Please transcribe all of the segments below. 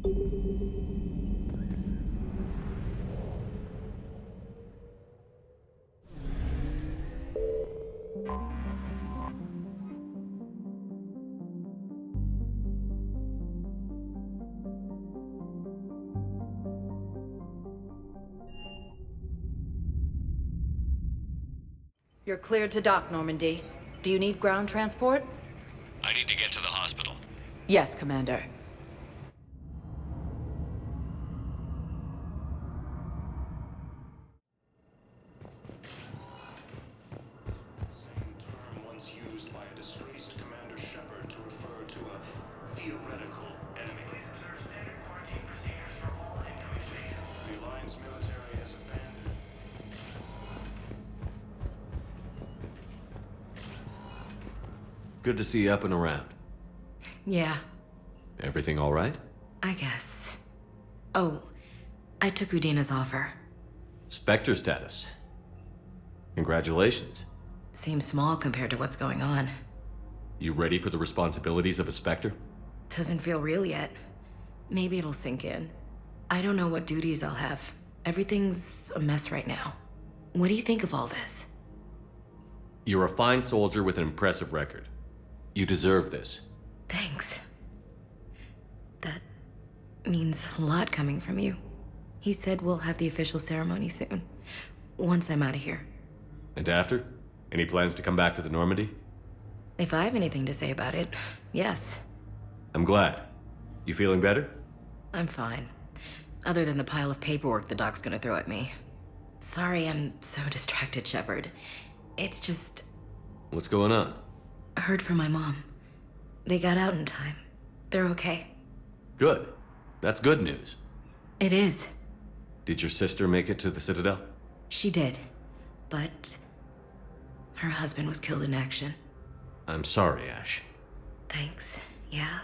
You're cleared to dock, Normandy. Do you need ground transport? I need to get to the hospital. Yes, Commander. Same term once used by a disgraced Commander Shepard to refer to a theoretical enemy. The Alliance military has abandoned. Good to see you up and around. Yeah, Everything all right? I guess. Oh, I took Udina's offer. Spectre status. Congratulations. Seems small compared to what's going on. You ready for the responsibilities of a Spectre? Doesn't feel real yet. Maybe it'll sink in. I don't know what duties I'll have. Everything's a mess right now. What do you think of all this? You're a fine soldier with an impressive record. You deserve this. Thanks. That means a lot coming from you. He said we'll have the official ceremony soon, once I'm out of here. And after? Any plans to come back to the Normandy? If I have anything to say about it, yes. I'm glad. You feeling better? I'm fine. Other than the pile of paperwork the doc's gonna throw at me. Sorry I'm so distracted, Shepard. It's just... What's going on? I heard from my mom. They got out in time. They're okay. Good. That's good news. It is. Did your sister make it to the Citadel? She did. But... her husband was killed in action. I'm sorry, Ash. Thanks. Yeah.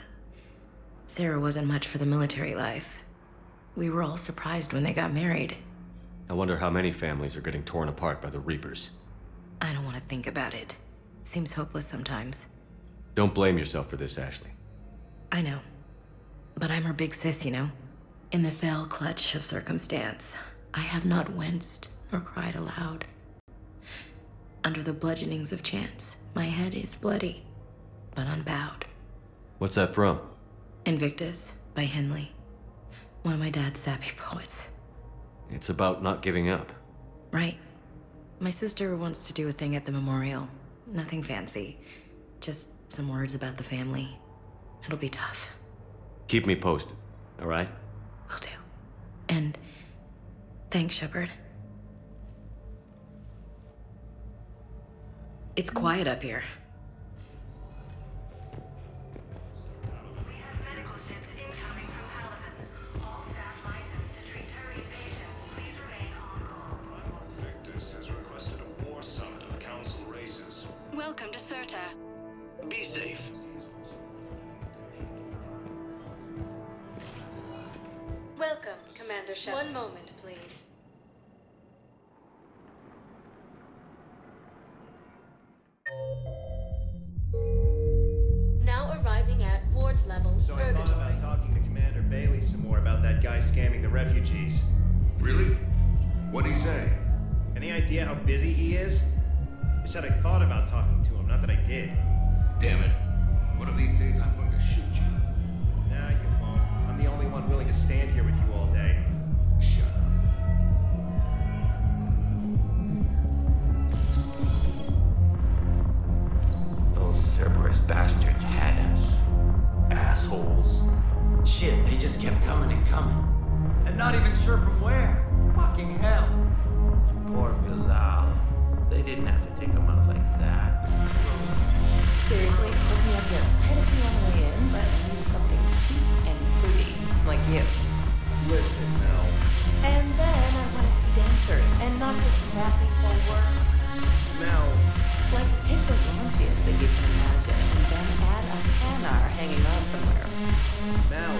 Sarah wasn't much for the military life. We were all surprised when they got married. I wonder how many families are getting torn apart by the Reapers. I don't want to think about it. Seems hopeless sometimes. Don't blame yourself for this, Ashley. I know. But I'm her big sis, you know? In the fell clutch of circumstance, I have not winced nor cried aloud. Under the bludgeonings of chance, my head is bloody, but unbowed. What's that from? Invictus by Henley. One of my dad's sappy poets. It's about not giving up. Right. My sister wants to do a thing at the memorial. Nothing fancy. Just some words about the family. It'll be tough. Keep me posted, all right? Will do. And thanks, Shepard. It's quiet up here. Victus has requested a war summit of council races. Welcome to Serta. Be safe. Welcome, Commander Shepard. One moment, please. Now arriving at ward level. So I thought about talking to Commander Bailey some more about that guy scamming the refugees. Really? What'd he say? Any idea how busy he is? I said I thought about talking to him, not that I did. Damn it. One of these days I'm going to shoot you. Nah, you won't. I'm the only one willing to stand here with you all day. Shut up. Those Cerberus bastards had us. Assholes. Shit, they just kept coming and coming. And not even sure from where. Fucking hell. And poor Bilal. They didn't have to take him out like that. Seriously, look me up here. Head if you want to weigh in, but I need something cheap and pretty, like you. Listen, Mel. And then I want to see dancers, and not just crappy full work. Mel. Like, take the raunchiest that you can imagine, and then add a canard hanging on somewhere. Mel.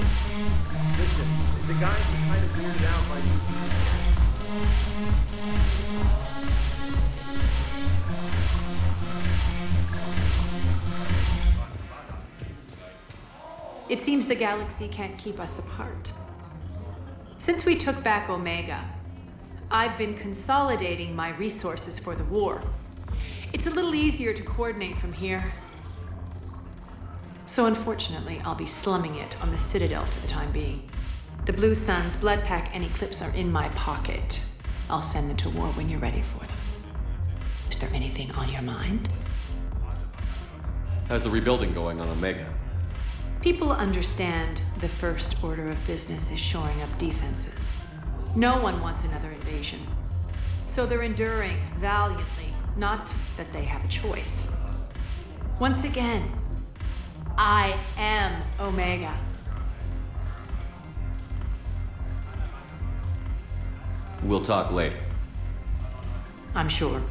Listen, the guys are kind of weirded out by you being here. It seems the galaxy can't keep us apart. Since we took back Omega, I've been consolidating my resources for the war. It's a little easier to coordinate from here. So unfortunately, I'll be slumming it on the Citadel for the time being. The Blue Suns, Blood Pack, and Eclipse are in my pocket. I'll send them to war when you're ready for them. Is there anything on your mind? How's the rebuilding going on Omega? People understand the first order of business is shoring up defenses. No one wants another invasion. So they're enduring valiantly, not that they have a choice. Once again, I am Omega. We'll talk later. I'm sure.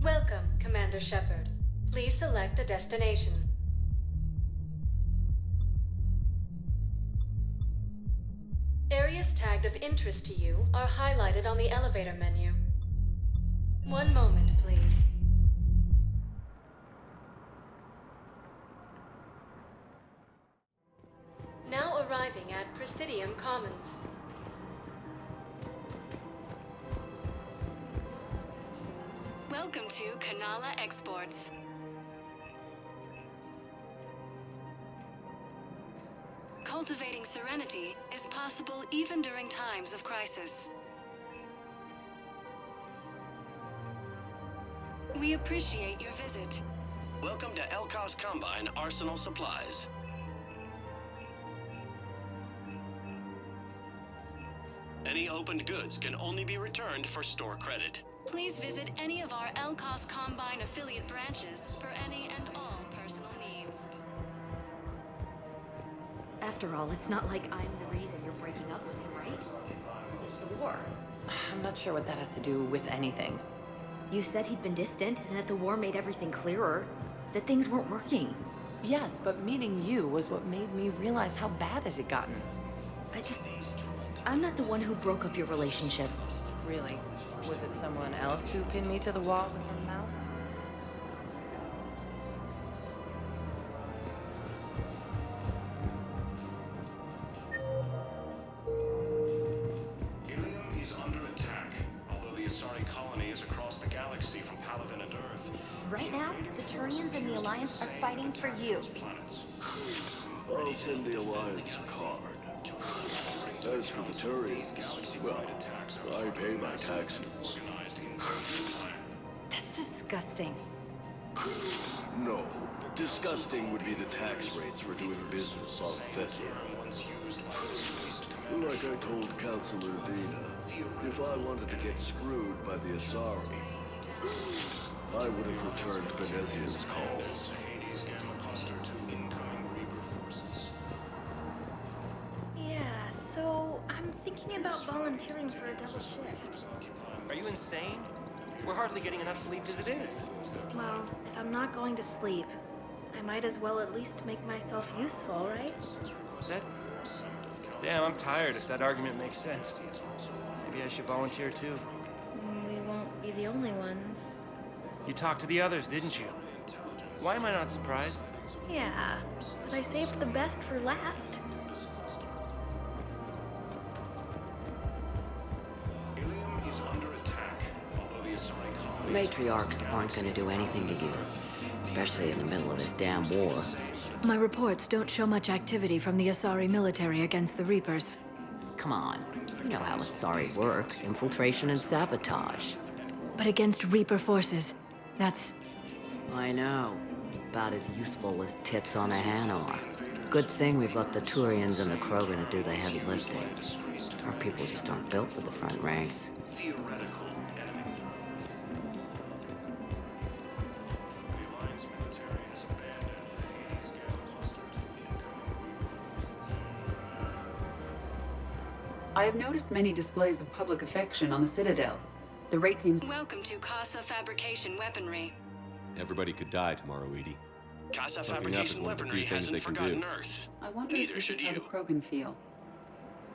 Welcome, Commander Shepard. Please select a destination. Areas tagged of interest to you are highlighted on the elevator menu. One moment, please. Now arriving at Presidium Commons. Welcome to Kanala Exports. Cultivating serenity is possible even during times of crisis. We appreciate your visit. Welcome to Elkos Combine Arsenal Supplies. Any opened goods can only be returned for store credit. Please visit any of our Elkos Combine affiliate branches for any and all personal needs. After all, it's not like I'm the reason you're breaking up with him, right? It's the war. I'm not sure what that has to do with anything. You said he'd been distant, and that the war made everything clearer. That things weren't working. Yes, but meeting you was what made me realize how bad it had gotten. I'm not the one who broke up your relationship. Really? Was it someone else who pinned me to the wall with her mouth? Ilium is under attack, although the Asari colony is across the galaxy from Paladin and Earth. Right now, the Turians and the Alliance are fighting for you. I'll send the Alliance a card. As for the Turians, well, I pay my taxes. That's disgusting. No, disgusting would be the tax rates for doing business on Thessia. Like I told Councilor Dina, if I wanted to get screwed by the Asari, I would have returned Venezia's calls. Yeah, so I'm thinking about volunteering for a double shift. Are you insane? We're hardly getting enough sleep as it is. Well, if I'm not going to sleep, I might as well at least make myself useful, right? Damn, I'm tired if that argument makes sense. Maybe I should volunteer too. We won't be the only ones. You talked to the others, didn't you? Why am I not surprised? Yeah, but I saved the best for last. Ilium is under attack, although the Asari colony... Matriarchs aren't gonna do anything to you, especially in the middle of this damn war. My reports don't show much activity from the Asari military against the Reapers. Come on, you know how Asari work. Infiltration and sabotage. But against Reaper forces, that's... I know. About as useful as tits on a hen are. Good thing we've got the Turians and the Krogan to do the heavy lifting. Our people just aren't built for the front ranks. Theoretical enemy. The Alliance military has abandoned Hades' I have noticed many displays of public affection on the Citadel. The rate seems... Welcome to Casa Fabrication Weaponry. Everybody could die tomorrow, Edie. Casa Fucking up is Fabrication one of the few Weaponry things hasn't they can forgotten do. Earth. I wonder Neither if this should is how the you. Krogan feel.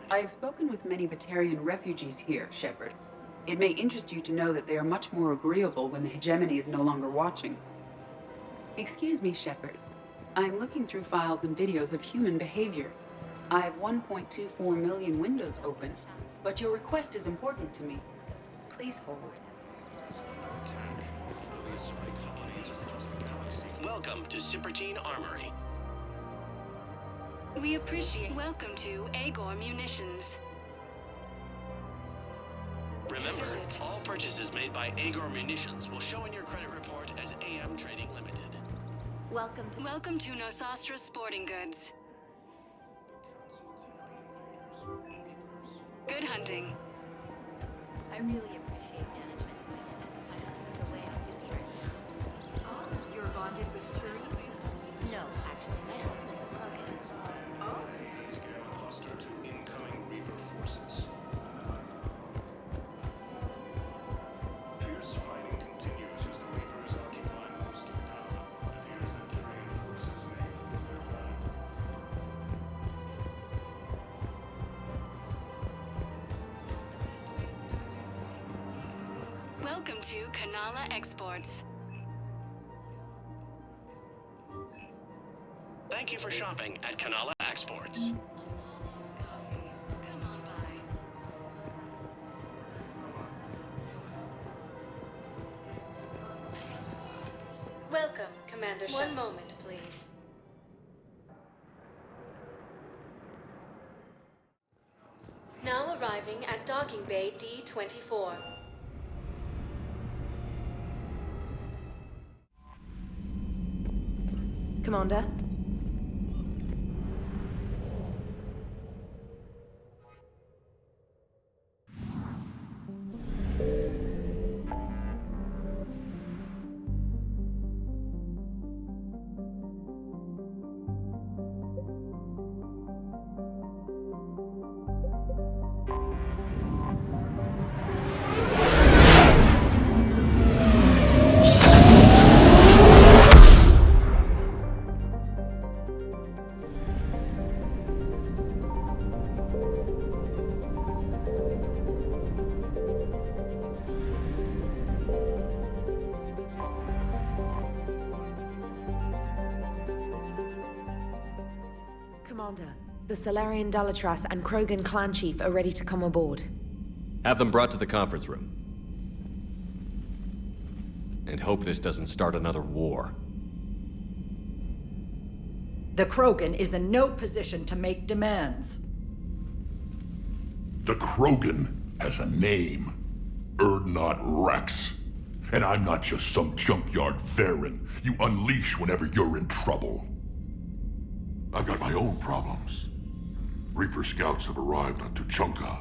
I have spoken with many Batarian refugees here, Shepard. It may interest you to know that they are much more agreeable when the hegemony is no longer watching. Excuse me, Shepard. I am looking through files and videos of human behavior. I have 1.24 million windows open, but your request is important to me. Please hold. Welcome to Cypertine Armory. We appreciate. Welcome to Agor Munitions. Remember, all purchases made by Agor Munitions will show in your credit report as AM Trading Limited. Welcome to Nosastra Sporting Goods. Good hunting. I really appreciate management doing it my husband the way I do here now. Oh, you're bonded with Turi? No, actually, my husband's a Krogan. Oh. Scan cluster to incoming Reaper forces. Fierce fighting continues as the Reapers occupy most of town. It appears that Turian forces may move their ground. Welcome to Kanala Exports. Thank you for shopping at Kanala Exports. Welcome, Commander Shepard. One moment, please. Now arriving at Docking Bay D-24. Commander? Commander, the Salarian Dalatras and Krogan clan chief are ready to come aboard. Have them brought to the conference room. And hope this doesn't start another war. The Krogan is in no position to make demands. The Krogan has a name. Urdnot Rex. And I'm not just some junkyard Varen you unleash whenever you're in trouble. I've got my own problems. Reaper scouts have arrived on Tuchanka.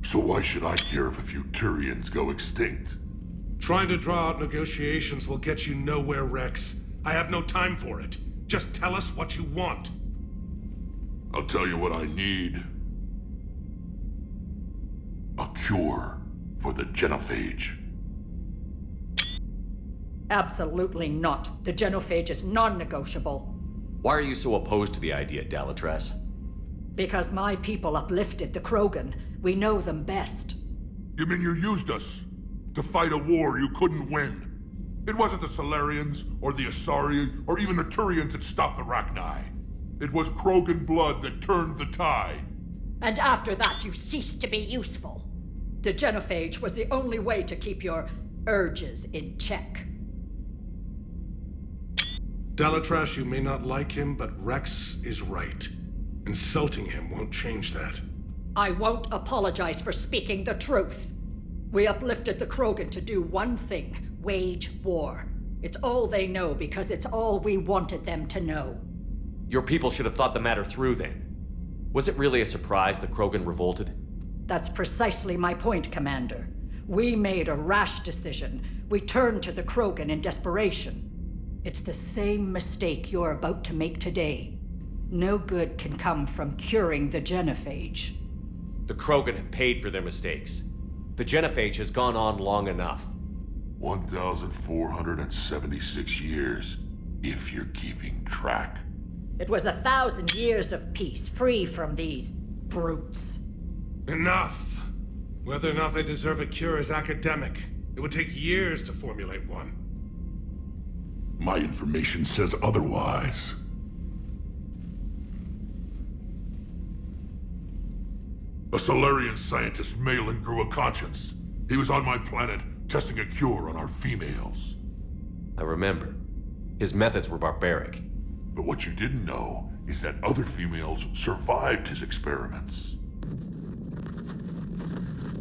So why should I care if a few Turians go extinct? Trying to draw out negotiations will get you nowhere, Rex. I have no time for it. Just tell us what you want. I'll tell you what I need. A cure for the genophage. Absolutely not. The genophage is non-negotiable. Why are you so opposed to the idea, Dalatras? Because my people uplifted the Krogan. We know them best. You mean you used us to fight a war you couldn't win? It wasn't the Salarians, or the Asari, or even the Turians that stopped the Rachni. It was Krogan blood that turned the tide. And after that, you ceased to be useful. The genophage was the only way to keep your urges in check. Dalatras, you may not like him, but Rex is right. Insulting him won't change that. I won't apologize for speaking the truth. We uplifted the Krogan to do one thing: wage war. It's all they know because it's all we wanted them to know. Your people should have thought the matter through then. Was it really a surprise the Krogan revolted? That's precisely my point, Commander. We made a rash decision. We turned to the Krogan in desperation. It's the same mistake you're about to make today. No good can come from curing the genophage. The Krogan have paid for their mistakes. The genophage has gone on long enough. 1,476 years, if you're keeping track. It was 1,000 years of peace, free from these brutes. Enough! Whether or not they deserve a cure is academic. It would take years to formulate one. My information says otherwise. A Solarian scientist, Malin, grew a conscience. He was on my planet, testing a cure on our females. I remember. His methods were barbaric. But what you didn't know is that other females survived his experiments.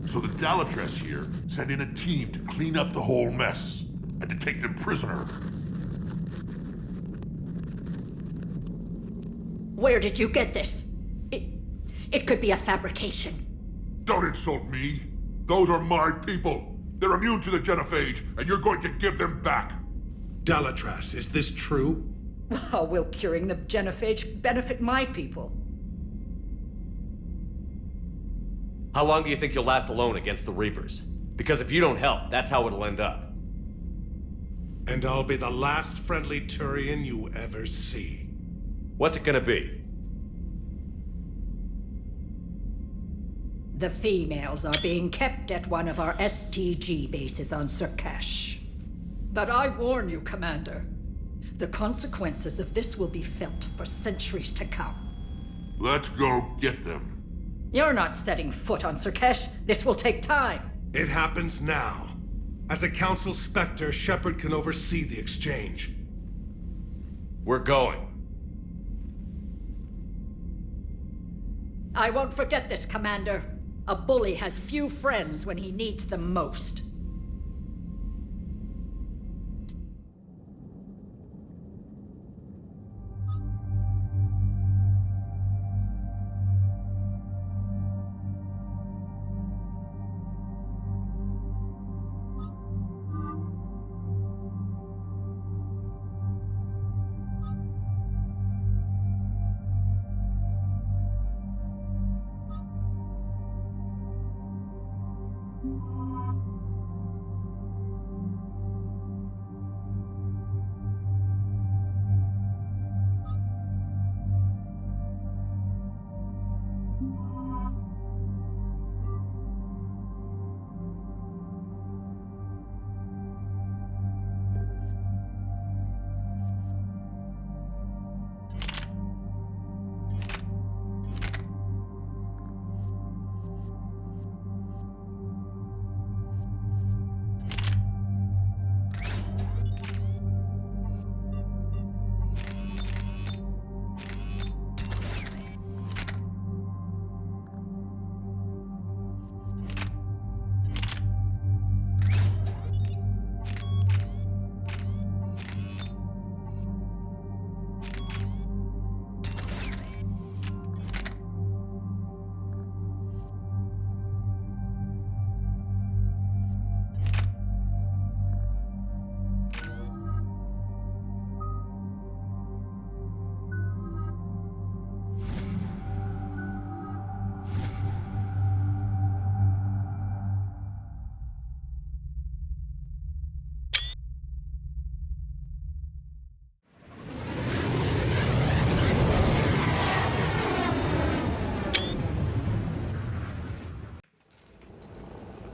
So the Dalatress here sent in a team to clean up the whole mess, and to take them prisoner. Where did you get this? It could be a fabrication. Don't insult me. Those are my people. They're immune to the genophage, and you're going to give them back. Dalatrass, is this true? How will curing the genophage benefit my people? How long do you think you'll last alone against the Reapers? Because if you don't help, that's how it'll end up. And I'll be the last friendly Turian you ever see. What's it gonna be? The females are being kept at one of our STG bases on СУР'КЕШ. But I warn you, Commander, the consequences of this will be felt for centuries to come. Let's go get them. You're not setting foot on СУР'КЕШ. This will take time. It happens now. As a Council Spectre, Shepard can oversee the exchange. We're going. I won't forget this, Commander. A bully has few friends when he needs them most.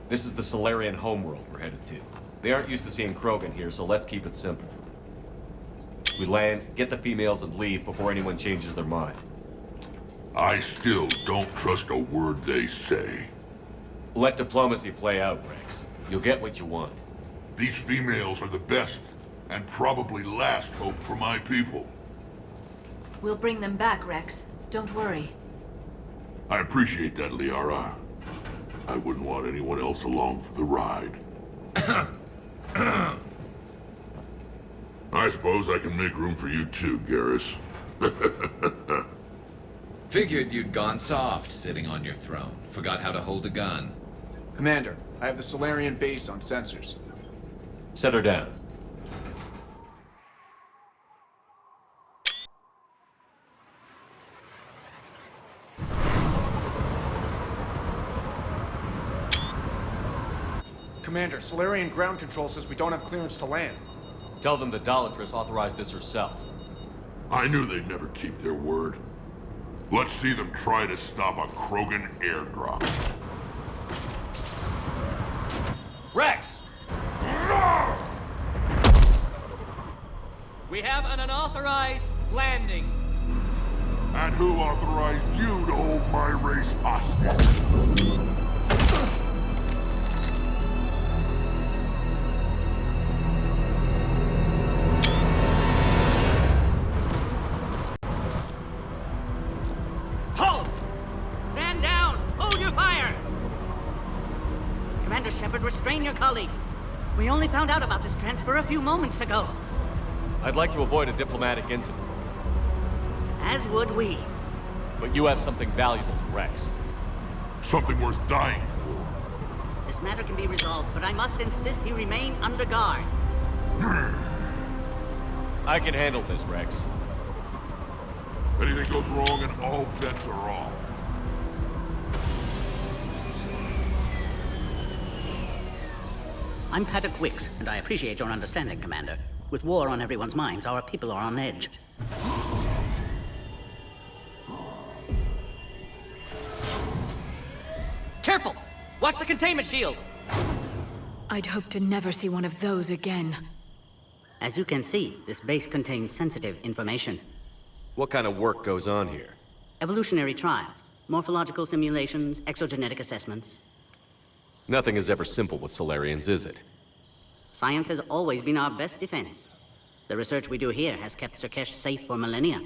This is the Solarian homeworld we're headed to. They aren't used to seeing Krogan here, so let's keep it simple. We land, get the females, and leave before anyone changes their mind. I still don't trust a word they say. Let diplomacy play out, Rex. You'll get what you want. These females are the best, and probably last hope for my people. We'll bring them back, Rex. Don't worry. I appreciate that, Liara. I wouldn't want anyone else along for the ride. I suppose I can make room for you too, Garrus. Figured you'd gone soft sitting on your throne. Forgot how to hold a gun. Commander, I have the Solarian base on sensors. Set her down. Commander, Solarian ground control says we don't have clearance to land. Tell them the Dolatress authorized this herself. I knew they'd never keep their word. Let's see them try to stop a Krogan airdrop. Rex! We have an unauthorized landing. And who authorized you to hold my race hostage? Halt! Stand down! Hold your fire! Commander Shepard, restrain your colleague. We only found out about this transfer a few moments ago. I'd like to avoid a diplomatic incident. As would we. But you have something valuable to Rex. Something worth dying for. This matter can be resolved, but I must insist he remain under guard. I can handle this, Rex. Anything goes wrong and all bets are off. I'm Paddock Wicks, and I appreciate your understanding, Commander. With war on everyone's minds, our people are on edge. Careful! Watch the containment shield! I'd hope to never see one of those again. As you can see, this base contains sensitive information. What kind of work goes on here? Evolutionary trials, morphological simulations, exogenetic assessments. Nothing is ever simple with Solarians, is it? Science has always been our best defense. The research we do here has kept СУР'КЕШ safe for millennia.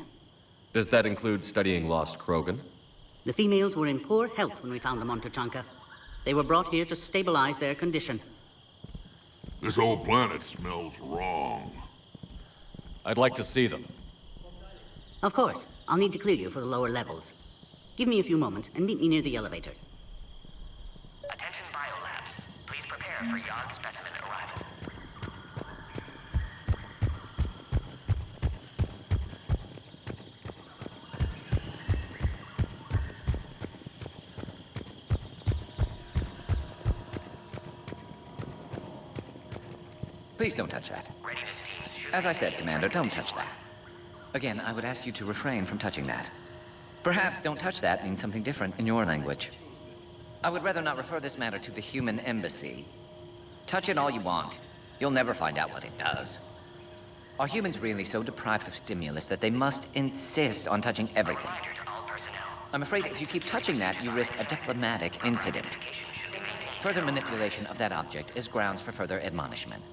Does that include studying lost Krogan? The females were in poor health when we found them on Tuchanka. They were brought here to stabilize their condition. This whole planet smells wrong. I'd like to see them. Of course. I'll need to clear you for the lower levels. Give me a few moments and meet me near the elevator. Attention biolabs. Please prepare for Yod specimen arrival. Please don't touch that. As I said, Commander, don't touch that. Again, I would ask you to refrain from touching that. Perhaps don't touch that means something different in your language. I would rather not refer this matter to the human embassy. Touch it all you want. You'll never find out what it does. Are humans really so deprived of stimulus that they must insist on touching everything? I'm afraid if you keep touching that, you risk a diplomatic incident. Further manipulation of that object is grounds for further admonishment.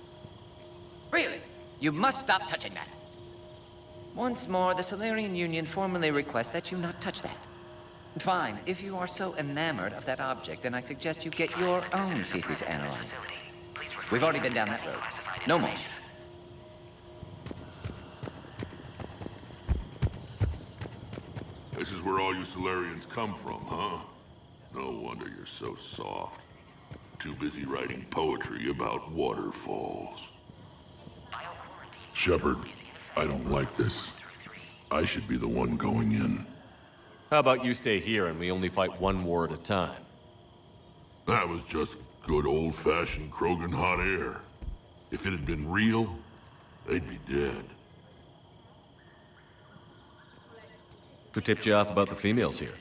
Really? You must stop touching that. Once more, the Solarian Union formally requests that you not touch that. Fine. If you are so enamored of that object, then I suggest you get your own feces analyzed. We've already been down that road. No more. This is where all you Solarians come from, huh? No wonder you're so soft. Too busy writing poetry about waterfalls. Shepard, I don't like this. I should be the one going in. How about you stay here and we only fight one war at a time? That was just good old-fashioned Krogan hot air. If it had been real, they'd be dead. Who tipped you off about the females here?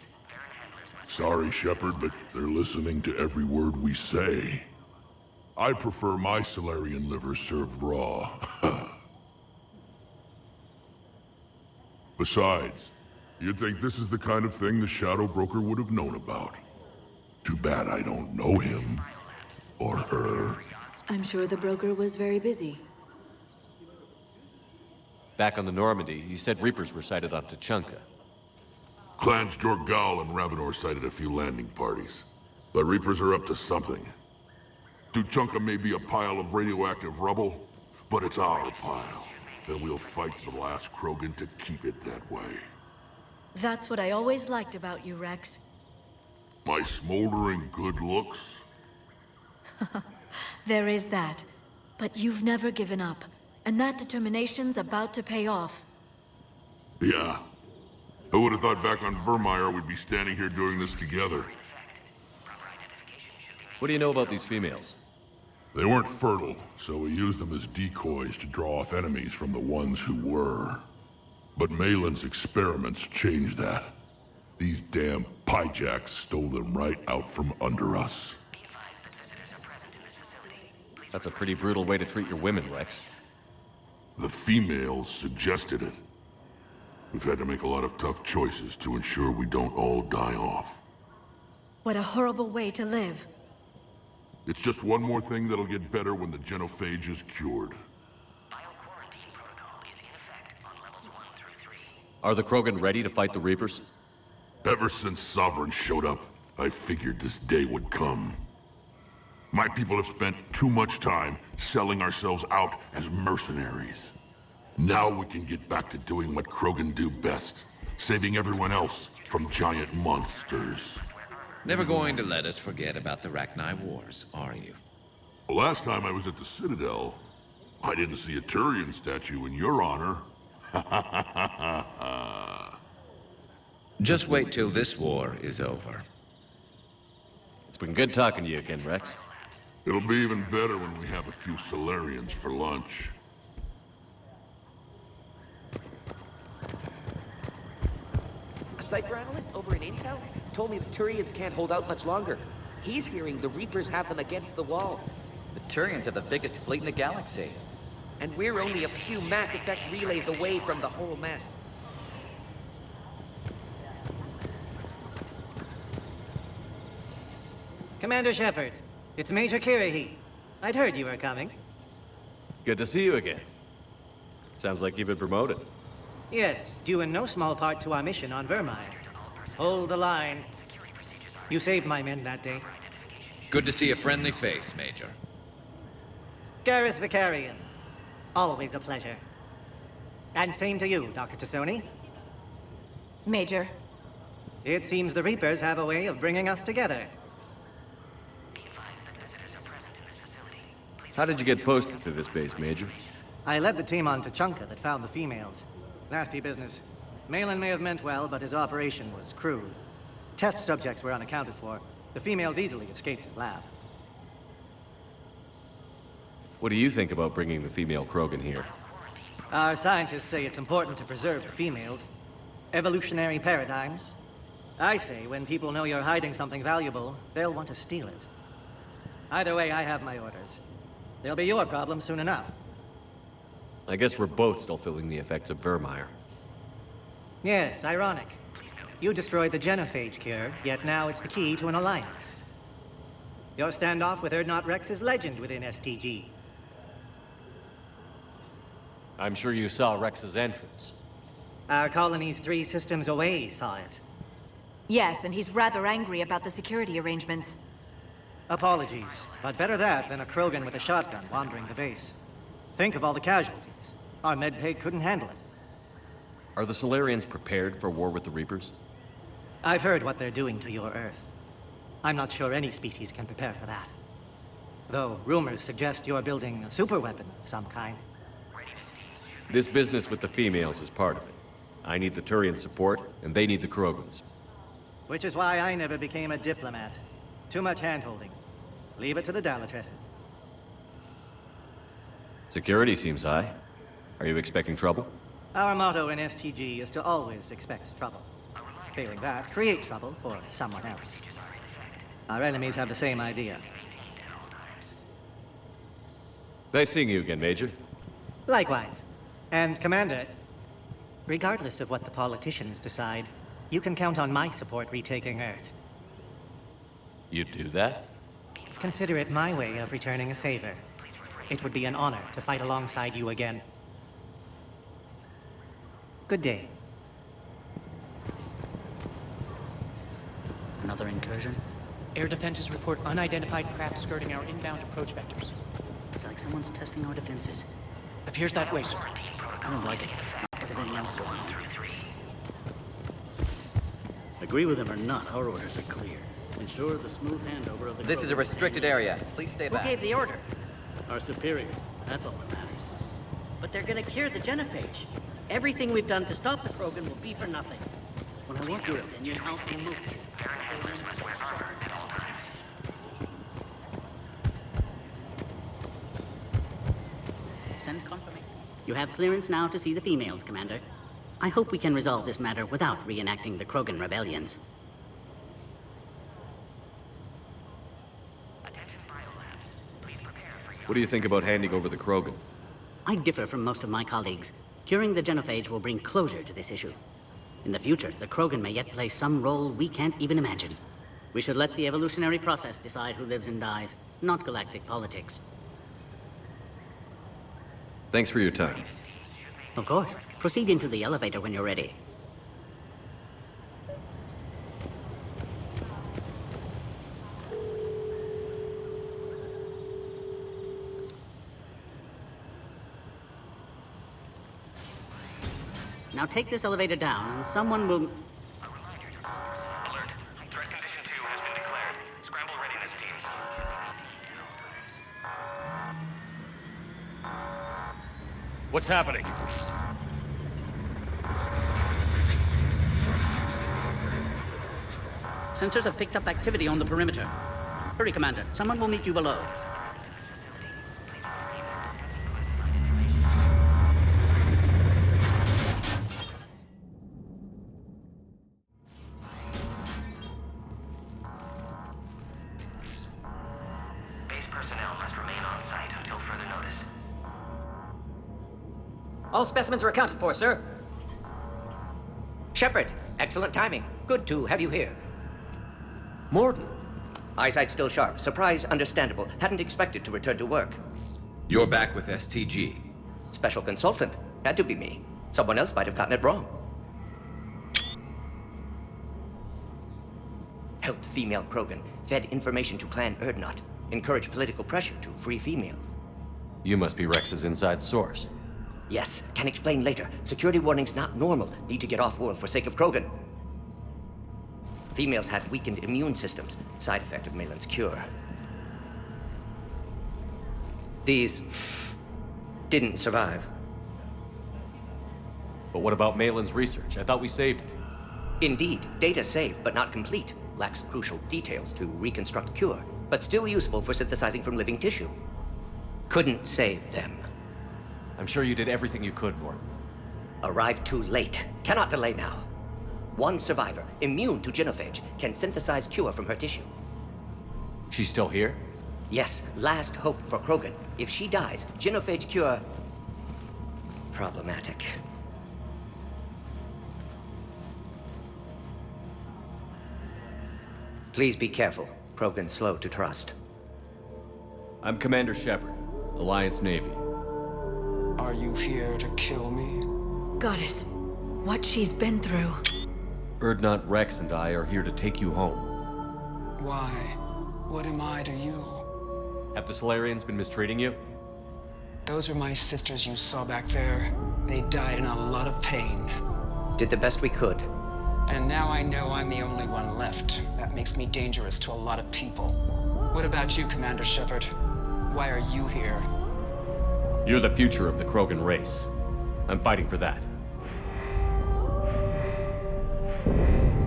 Sorry, Shepard, but they're listening to every word we say. I prefer my Solarian liver served raw. Besides, you'd think this is the kind of thing the Shadow Broker would have known about. Too bad I don't know him. Or her. I'm sure the broker was very busy. Back on the Normandy, you said Reapers were sighted on Tuchanka. Clans Jorgal and Ravenor sighted a few landing parties. The Reapers are up to something. Tuchanka may be a pile of radioactive rubble, but it's our pile. Then we'll fight to the last Krogan to keep it that way. That's what I always liked about you, Rex. My smoldering good looks? There is that. But you've never given up. And that determination's about to pay off. Yeah. Who would have thought back on Vermeer we'd be standing here doing this together? What do you know about these females? They weren't fertile, so we used them as decoys to draw off enemies from the ones who were. But Malin's experiments changed that. These damn pyjacks stole them right out from under us. That's a pretty brutal way to treat your women, Rex. The females suggested it. We've had to make a lot of tough choices to ensure we don't all die off. What a horrible way to live. It's just one more thing that'll get better when the genophage is cured. Are the Krogan ready to fight the Reapers? Ever since Sovereign showed up, I figured this day would come. My people have spent too much time selling ourselves out as mercenaries. Now we can get back to doing what Krogan do best, saving everyone else from giant monsters. Never going to let us forget about the Rachni Wars, are you? The last time I was at the Citadel, I didn't see a Turian statue in your honor. Just wait till this war is over. It's been good talking to you again, Rex. It'll be even better when we have a few Solarians for lunch. A cypher analyst over in Intel told me the Turians can't hold out much longer. He's hearing the Reapers have them against the wall. The Turians have the biggest fleet in the galaxy. And we're only a few Mass Effect relays away from the whole mess. Commander Shepard, it's Major Kirahi. I'd heard you were coming. Good to see you again. Sounds like you've been promoted. Yes, due in no small part to our mission on Vermire. Hold the line. You saved my men that day. Good to see a friendly face, Major. Garrus Vicarian. Always a pleasure. And same to you, Dr. Tassoni. Major. It seems the Reapers have a way of bringing us together. How did you get posted to this base, Major? I led the team on Tachanka that found the females. Nasty business. Malin may have meant well, but his operation was crude. Test subjects were unaccounted for. The females easily escaped his lab. What do you think about bringing the female Krogan here? Our scientists say it's important to preserve the females. Evolutionary paradigms. I say when people know you're hiding something valuable, they'll want to steal it. Either way, I have my orders. They'll be your problem soon enough. I guess we're both still feeling the effects of Vermire. Yes, ironic. You destroyed the genophage cure, yet now it's the key to an alliance. Your standoff with Urdnot Rex is legend within STG. I'm sure you saw Rex's entrance. Our colony's 3 systems away saw it. Yes, and he's rather angry about the security arrangements. Apologies, but better that than a Krogan with a shotgun wandering the base. Think of all the casualties. Our medbay couldn't handle it. Are the Solarians prepared for war with the Reapers? I've heard what they're doing to your Earth. I'm not sure any species can prepare for that. Though rumors suggest you're building a superweapon of some kind. This business with the females is part of it. I need the Turian support, and they need the Krogans. Which is why I never became a diplomat. Too much hand-holding. Leave it to the Dalatresses. Security seems high. Are you expecting trouble? Our motto in STG is to always expect trouble. Failing that, create trouble for someone else. Our enemies have the same idea. Nice seeing you again, Major. Likewise. And Commander, regardless of what the politicians decide, you can count on my support retaking Earth. You'd do that? Consider it my way of returning a favor. It would be an honor to fight alongside you again. Good day. Another incursion? Air defenses report unidentified craft skirting our inbound approach vectors. It's like someone's testing our defenses. Appears that way, sir. I don't like it. Everything else going on. Agree with him or not, our orders are clear. Ensure the smooth handover of the... This is a restricted area. Please stay back. Who gave the order? Our superiors. That's all that matters. But they're gonna cure the genophage. Everything we've done to stop the Krogan will be for nothing. When I want your opinion, how can you move? send confirmation. You have clearance now to see the females, Commander. I hope we can resolve this matter without reenacting the Krogan rebellions. What do you think about handing over the Krogan? I differ from most of my colleagues. Curing the genophage will bring closure to this issue. In the future, the Krogan may yet play some role we can't even imagine. We should let the evolutionary process decide who lives and dies, not galactic politics. Thanks for your time. Of course. Proceed into the elevator when you're ready. Now take this elevator down, and someone will... Alert. Threat condition 2 has been declared. Scramble readiness teams. What's happening? Sensors have picked up activity on the perimeter. Hurry, Commander. Someone will meet you below. Base personnel must remain on site until further notice. All specimens are accounted for, sir. Shepard, excellent timing. Good to have you here. Morden. Eyesight still sharp. Surprise understandable. Hadn't expected to return to work. You're back with STG. Special consultant. Had to be me. Someone else might have gotten it wrong. Helped female Krogan. Fed information to Clan Erdnot. Encouraged political pressure to free females. You must be Rex's inside source. Yes, can explain later. Security warnings not normal. Need to get off-world for sake of Krogan. Females had weakened immune systems. Side effect of Malin's cure. These didn't survive. But what about Malin's research? I thought we saved it. Indeed, data saved, but not complete. Lacks crucial details to reconstruct cure, but still useful for synthesizing from living tissue. Couldn't save them. I'm sure you did everything you could, Morden. Arrived too late. Cannot delay now. One survivor, immune to genophage, can synthesize cure from her tissue. She's still here? Yes, last hope for Krogan. If she dies, genophage cure... problematic. Please be careful. Krogan's slow to trust. I'm Commander Shepard, Alliance Navy. Are you here to kill me? Goddess, what she's been through. Erdnot, Rex, and I are here to take you home. Why? What am I to you? Have the Solarians been mistreating you? Those are my sisters you saw back there. They died in a lot of pain. Did the best we could. And now I know I'm the only one left. That makes me dangerous to a lot of people. What about you, Commander Shepard? Why are you here? You're the future of the Krogan race. I'm fighting for that.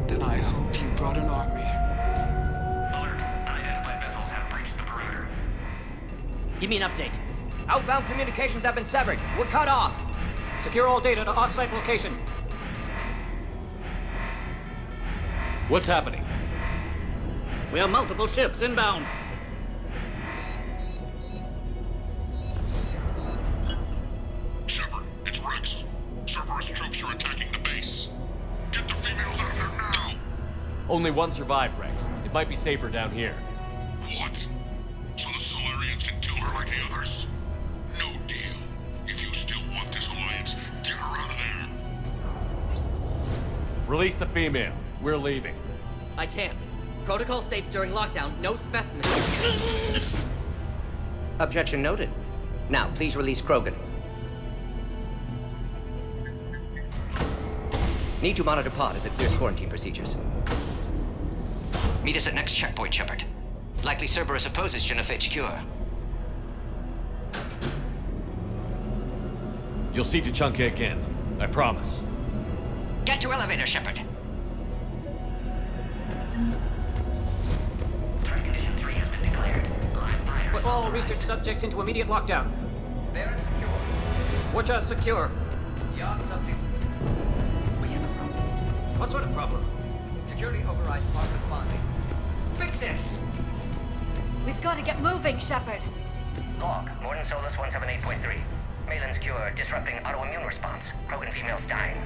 Then I hope you brought an army. Alert. Unidentified vessels have breached the perimeter. Give me an update. Outbound communications have been severed. We're cut off. Secure all data to off-site location. What's happening? We have multiple ships inbound. Shepard, it's Rex. Cerberus troops are attacking the base. Get the females out of there now! Only one survived, Rex. It might be safer down here. What? So the Solarians can kill her like the others? No deal. If you still want this alliance, get her out of there. Release the female. We're leaving. I can't. Protocol states during lockdown, no specimens. Objection noted. Now, please release Krogan. Need to monitor pod as it clears quarantine procedures. Meet us at next checkpoint, Shepard. Likely Cerberus opposes genophage cure. You'll see Tachanka again. I promise. Get to elevator, Shepard. Threat condition 3 has been declared. Live fire. Put all research subjects into immediate lockdown. Baron secure. Which are secure? Yacht subjects. We have a problem. What sort of problem? Security overrides aren't responding. Fix it! We've got to get moving, Shepard. Log, Morden Solus 178.3. Malin's cure, disrupting autoimmune response. Krogan females dying.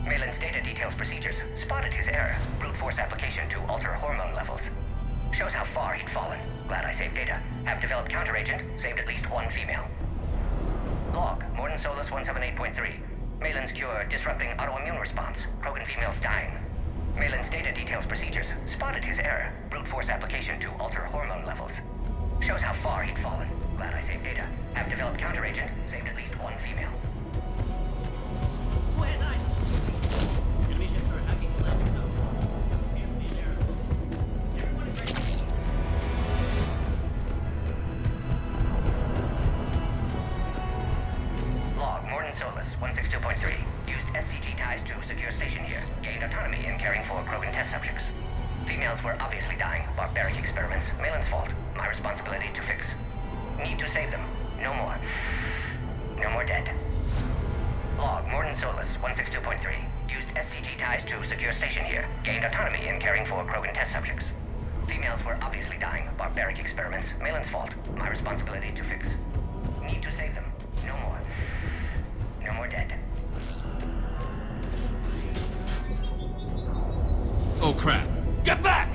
Malin's data details procedures. Spotted his error. Brute force application to alter hormone levels. Shows how far he'd fallen. Glad I saved data. Have developed counteragent. Saved at least one female. Log, Morden Solus 178.3. Malin's cure, disrupting autoimmune response. Krogan females dying. Malin's data details procedures. Spotted his error. Brute force application to alter hormone levels. Shows how far he'd fallen. Glad I saved data. Have developed counteragent. Saved at least one female. Where's I? Enemy ships are hacking the landing zone. Appears to be an error. Everyone is ready. Log, Morden Solus 162.3. Used STG ties to secure station here. Gained autonomy in caring for Krogan test subjects. Females were obviously dying. Barbaric experiments. Malin's fault. My responsibility to fix. Need to save them. No more. No more dead. Log, Morden Solus 162.3. Used STG ties to secure station here. Gained autonomy in caring for Krogan test subjects. Females were obviously dying. Barbaric experiments. Malin's fault. My responsibility to fix. Need to save them. No more. No more dead. Oh crap. Get back!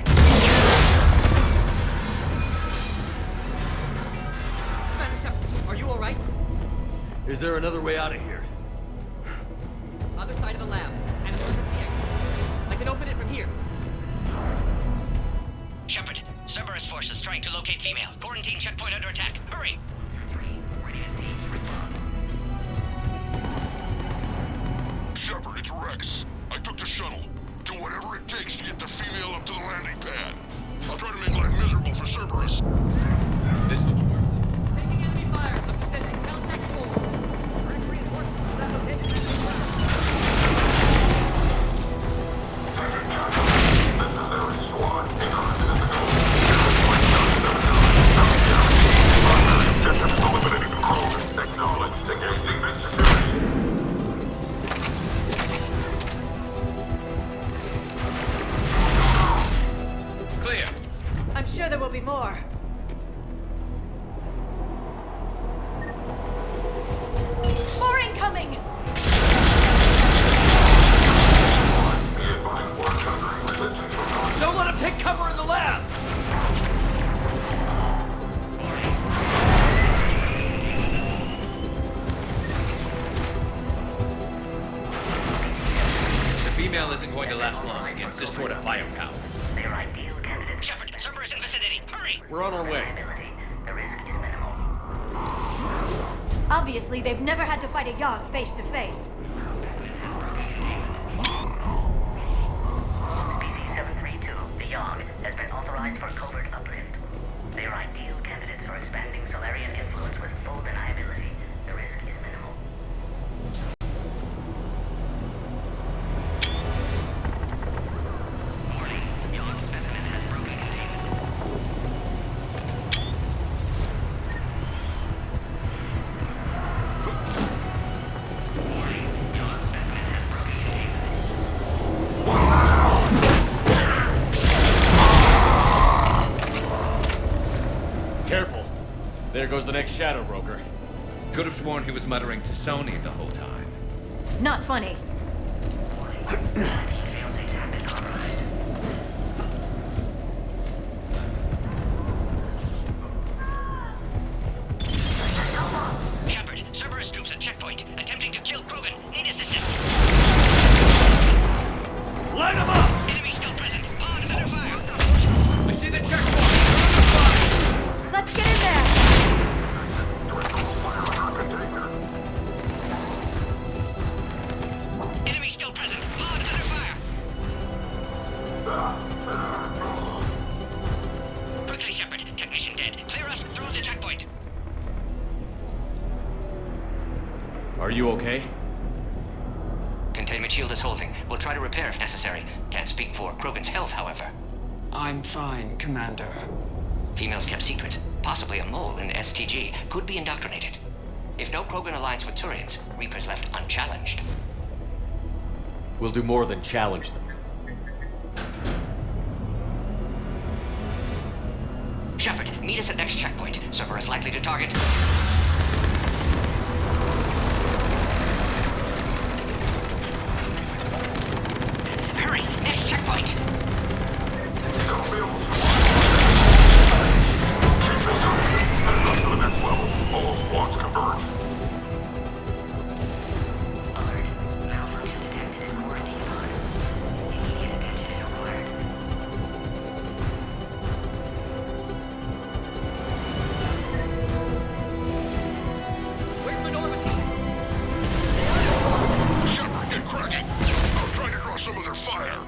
Are you alright? Is there another way out of here? Other side of the lab. And north of the exit. I can open it from here. Shepard, Cerberus forces trying to locate female. Quarantine checkpoint under attack. Hurry! Shepard, it's Rex. I took the shuttle. Do whatever it takes to get the female up to the landing pad. I'll try to make life miserable for Cerberus. This looks worth it. Taking enemy fire. The Pacific. Caltech 4. British reinforcements to that location. Clear. I'm sure there will be more. More incoming! Don't let him take cover in the lab! The female isn't going to last long against this sort of firepower. They're ideal candidates. Shepard, Cerberus in vicinity. Hurry! We're on our way. The risk is minimal. Obviously, they've never had to fight a Yogg face to face. Species 732, the Yogg, has been authorized for covert uplift. They are ideal candidates for expanding Solarian influence with full deniability. The risk is minimal. Warning, Yogg specimen has broken containment. Warning, Yogg specimen has broken containment. Careful. There goes the next shadow broker. Could have sworn he was muttering to Sony the whole time. Not funny. Shepard, Cerberus troops at checkpoint. Attempting to kill Krogan. Need assistance. Light him up! Enemy still present. Pod is under fire. I see the checkpoint! Let's get in there! Enemy still present. Pod is under fire. Quickly, Shepard. Technician dead. Clear us through the checkpoint. Are you okay? Containment shield is holding. We'll try to repair if necessary. Can't speak for Krogan's health, however. I'm fine, Commander. Females kept secret. Possibly a mole in the STG. Could be indoctrinated. If no Krogan aligns with Turians, Reaper's left unchallenged. We'll do more than challenge them. Shepard, meet us at next checkpoint. Server is likely to target... Hurry! Next checkpoint! Almost wants converge. Shepard, get cracking! I'm trying to draw some of their fire.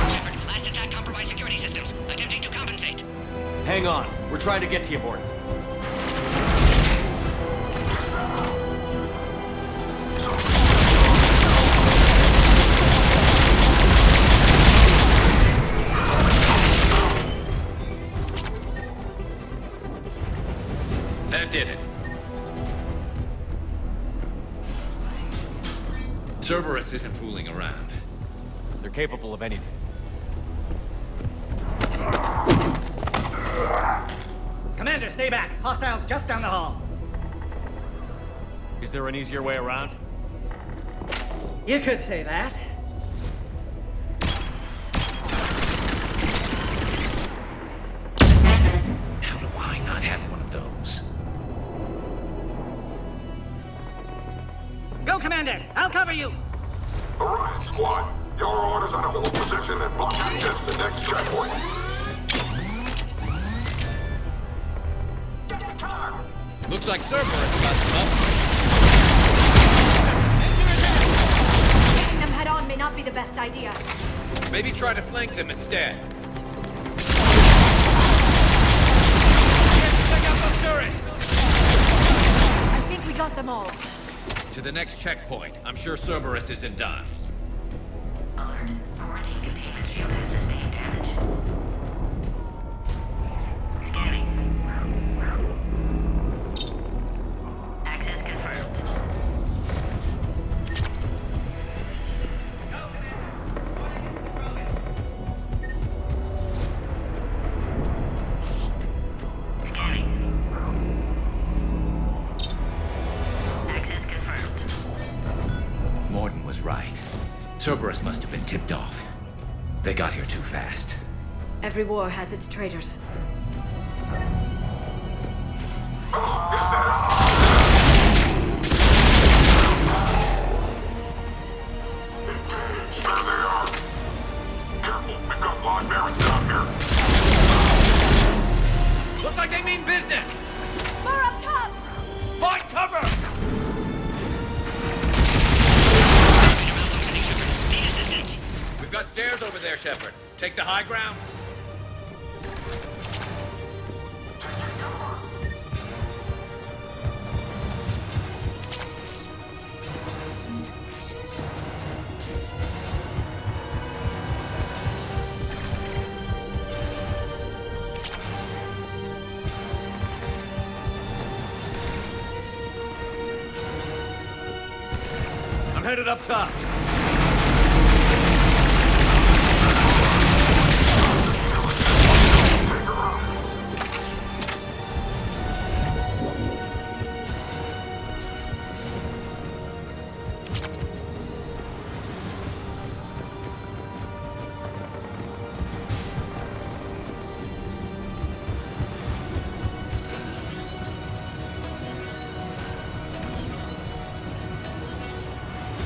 Shepard, last attack compromised security systems. Attempting to compensate. Hang on. We're trying to get to you, Morton. That did it. Cerberus isn't fooling around. They're capable of anything. Commander, stay back. Hostiles just down the hall. Is there an easier way around? You could say that. How do I not have one of those? Go, Commander! I'll cover you! Orion Squad, your orders are to hold position and block access to next checkpoint. Looks like Cerberus got some up. Taking them head on may not be the best idea. Maybe try to flank them instead. Check out those turrets! I think we got them all. To the next checkpoint. I'm sure Cerberus isn't done. Alert. Quarantine containment shield has sustained damage. Scanning. Access confirmed. Scanning. Access confirmed. Morton was right. Cerberus must have been tipped off. They got here too fast. Every war has its traitors. Looks like they mean business! More up top! Find cover! Need assistance. We've got stairs over there, Shepard. Take the high ground. I'm headed up top.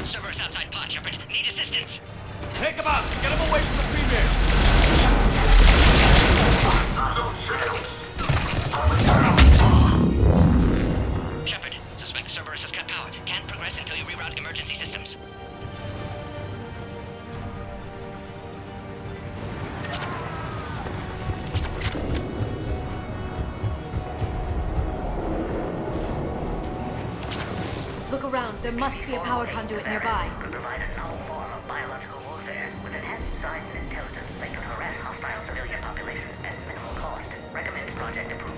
Cerberus outside pod, Shepard. Need assistance. Take him out! Get him away from the female! Shepard, suspect Cerberus has cut power. Can't progress until you reroute emergency systems. Look around. There must be a power conduit nearby. Could provide a novel form of biological warfare. With enhanced size and intelligence, they could harass hostile civilian populations at minimal cost. Recommend project approval.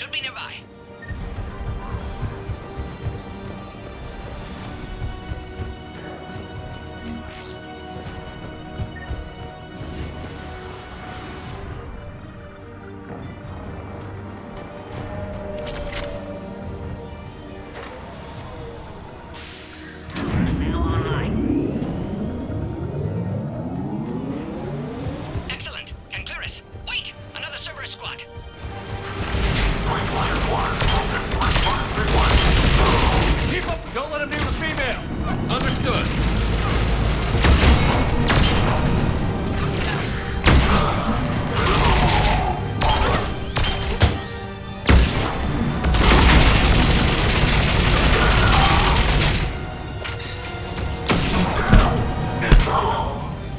Should be nearby. Excellent. Can clear us. Wait! Another Cerberus squad. Keep up! Don't let him near the female! Understood.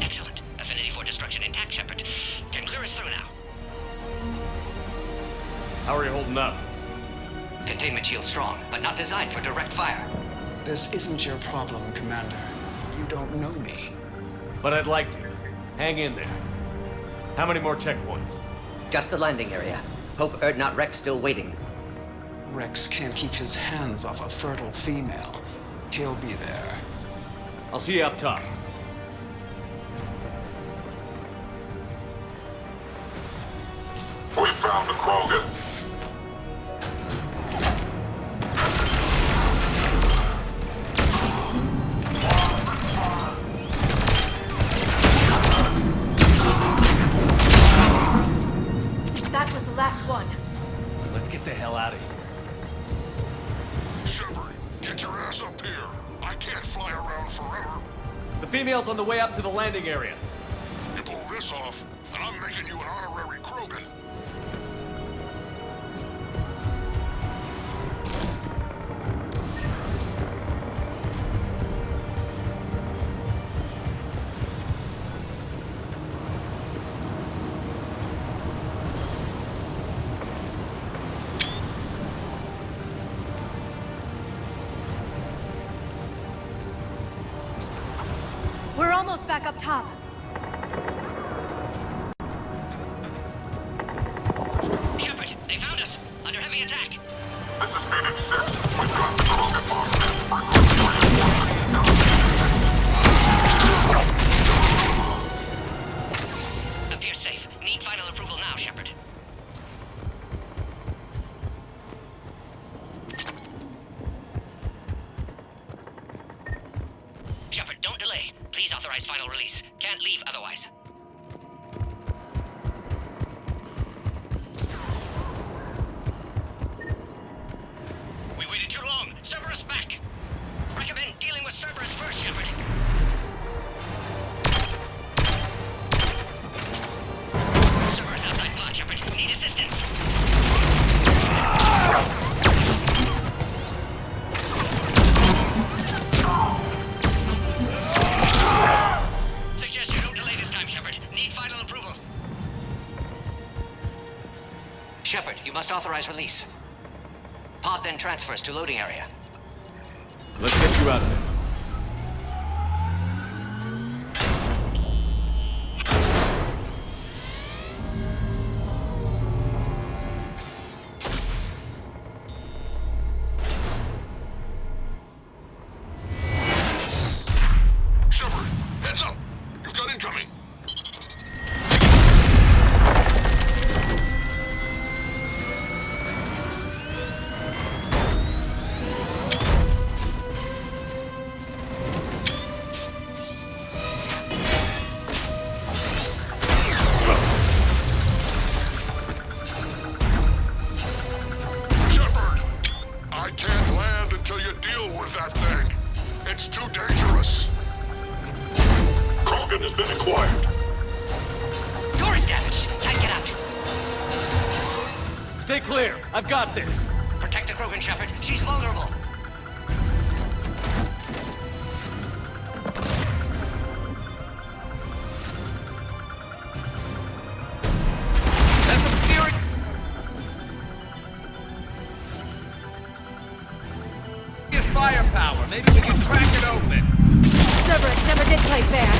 Excellent. Affinity for destruction intact, Shepard. Can clear us through now. How are you holding up? Containment shield strong, but not designed for direct fire. This isn't your problem, Commander. You don't know me. But I'd like to. Hang in there. How many more checkpoints? Just the landing area. Hope Erdnot Rex still waiting. Rex can't keep his hands off a fertile female. He'll be there. I'll see you up top. We found the Krogan. That was the last one. Let's get the hell out of here. Shepard, get your ass up here. I can't fly around forever. The female's on the way up to the landing area. You pull this off, and I'm making you an honorary Krogan. We're almost back up top. Shepard, they found us. Under heavy attack. This is Phoenix 6. We've got Krogan boxes. Appears safe. Need final approval now, Shepard. Shepard, don't delay. Please authorize final release. Can't leave otherwise. We waited too long. Cerberus back. Recommend dealing with Cerberus first, Shepard. Cerberus outside pod, Shepard. Need assistance. Suggest you don't delay this time, Shepard. Need final approval. Shepard, you must authorize release. Pod then transfers to loading area. Let's get you out of there. Shepard, heads up. You've got incoming. Shepard, I can't land until you deal with that thing. It's too dangerous. Krogan has been acquired. Door is damaged. Can't get out. Stay clear. I've got this. Protect the Krogan, Shepard. She's vulnerable. That's some steering. It's firepower. Maybe we can crack it open. Cerberus never did play fair.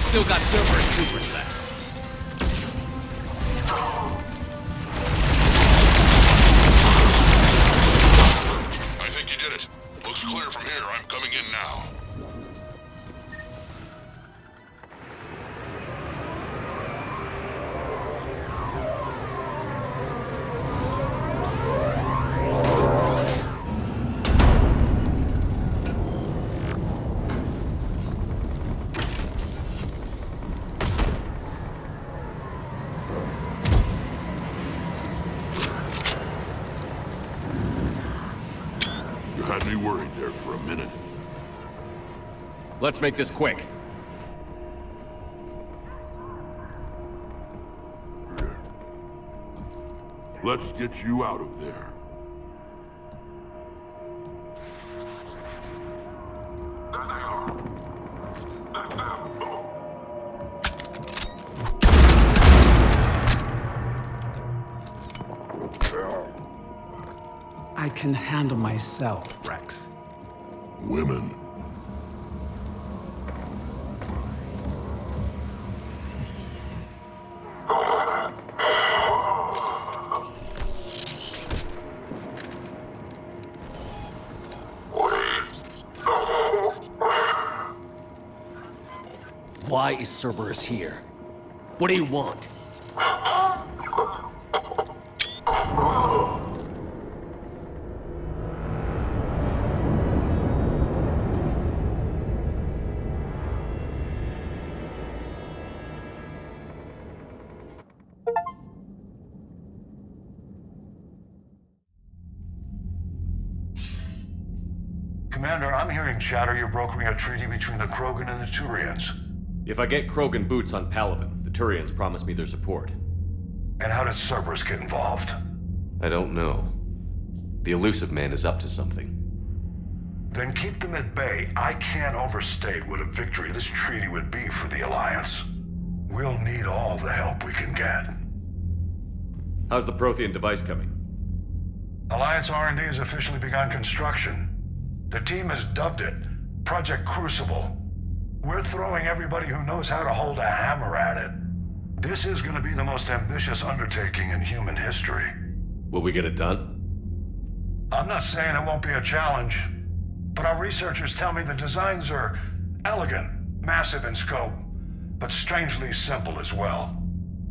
Still got Cerberus troopers left. I think you did it. Looks clear from here. I'm coming in now. You had me worried there for a minute. Let's make this quick. Let's get you out of there. I can handle myself, Rex. Women. Why is Cerberus here? What do you want? Commander, I'm hearing chatter you're brokering a treaty between the Krogan and the Turians. If I get Krogan boots on Palaven, the Turians promise me their support. And how does Cerberus get involved? I don't know. The elusive man is up to something. Then keep them at bay. I can't overstate what a victory this treaty would be for the Alliance. We'll need all the help we can get. How's the Prothean device coming? Alliance R&D has officially begun construction. The team has dubbed it Project Crucible. We're throwing everybody who knows how to hold a hammer at it. This is going to be the most ambitious undertaking in human history. Will we get it done? I'm not saying it won't be a challenge, but our researchers tell me the designs are elegant, massive in scope, but strangely simple as well.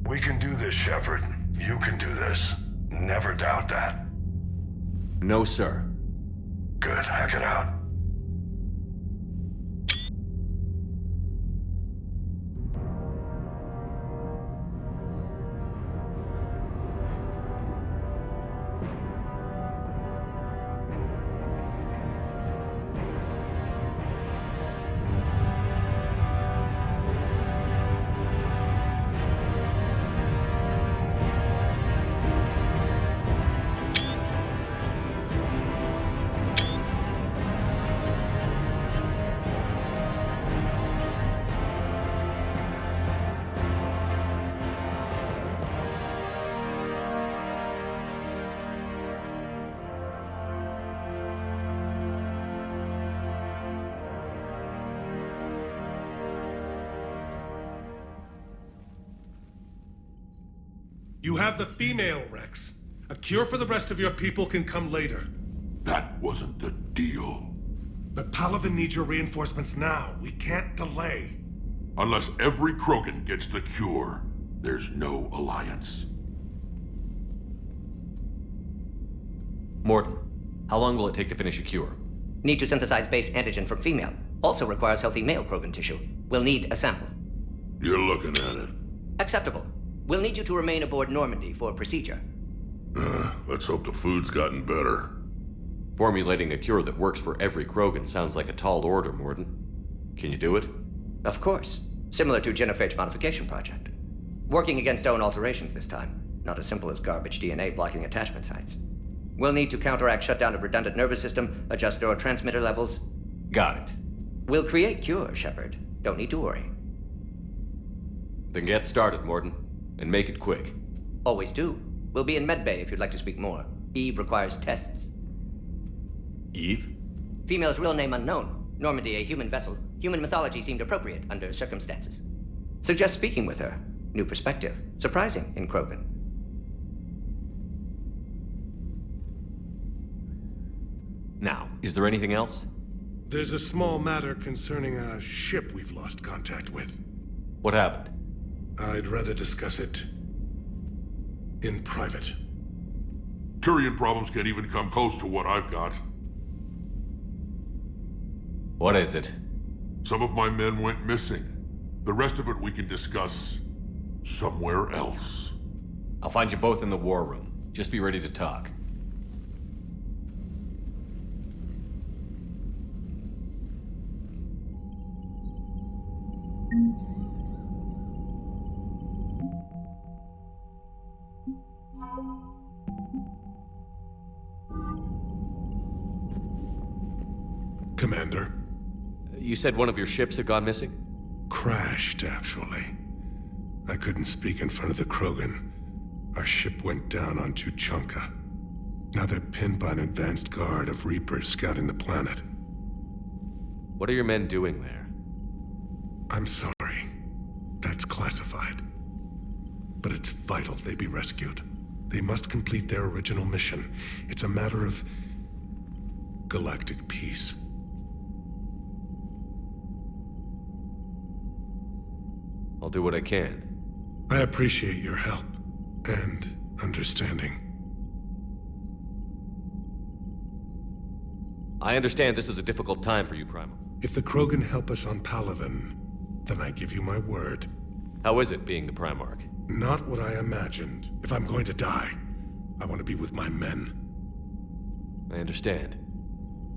We can do this, Shepard. You can do this. Never doubt that. No, sir. Good. Hack it out. You have the female, Rex. A cure for the rest of your people can come later. That wasn't the deal. But Palaven needs your reinforcements now. We can't delay. Unless every Krogan gets the cure, there's no alliance. Morton, how long will it take to finish a cure? Need to synthesize base antigen from female. Also requires healthy male Krogan tissue. We'll need a sample. You're looking at it. Acceptable. We'll need you to remain aboard Normandy for procedure. Let's hope the food's gotten better. Formulating a cure that works for every Krogan sounds like a tall order, Morton. Can you do it? Of course. Similar to Genophage Modification Project. Working against own alterations this time. Not as simple as garbage DNA blocking attachment sites. We'll need to counteract shutdown of redundant nervous system, adjust neurotransmitter levels. Got it. We'll create cure, Shepard. Don't need to worry. Then get started, Morton. And make it quick. Always do. We'll be in medbay if you'd like to speak more. Eve requires tests. Eve? Female's real name unknown. Normandy, a human vessel. Human mythology seemed appropriate under circumstances. Suggest speaking with her. New perspective. Surprising in Krogan. Now, is there anything else? There's a small matter concerning a ship we've lost contact with. What happened? I'd rather discuss it in private. Turian problems can't even come close to what I've got. What is it? Some of my men went missing. The rest of it we can discuss somewhere else. I'll find you both in the war room. Just be ready to talk. Commander. You said one of your ships had gone missing? Crashed, actually. I couldn't speak in front of the Krogan. Our ship went down on Tuchanka. Now they're pinned by an advanced guard of Reapers scouting the planet. What are your men doing there? I'm sorry. That's classified. But it's vital they be rescued. They must complete their original mission. It's a matter of galactic peace. I'll do what I can. I appreciate your help and understanding. I understand this is a difficult time for you, Primal. If the Krogan help us on Palaven, then I give you my word. How is it being the Primarch? Not what I imagined. If I'm going to die, I want to be with my men. I understand.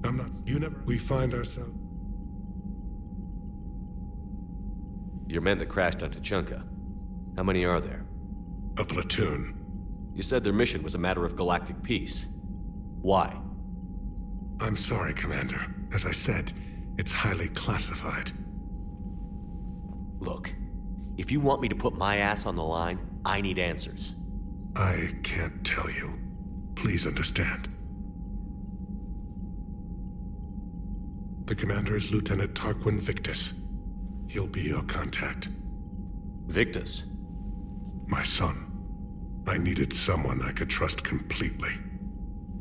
I'm not... You never... We find ourselves... Your men that crashed on Tuchanka. How many are there? A platoon. You said their mission was a matter of galactic peace. Why? I'm sorry, Commander. As I said, it's highly classified. Look, if you want me to put my ass on the line, I need answers. I can't tell you. Please understand. The commander is Lieutenant Tarquin Victus. He'll be your contact. Victus? My son. I needed someone I could trust completely.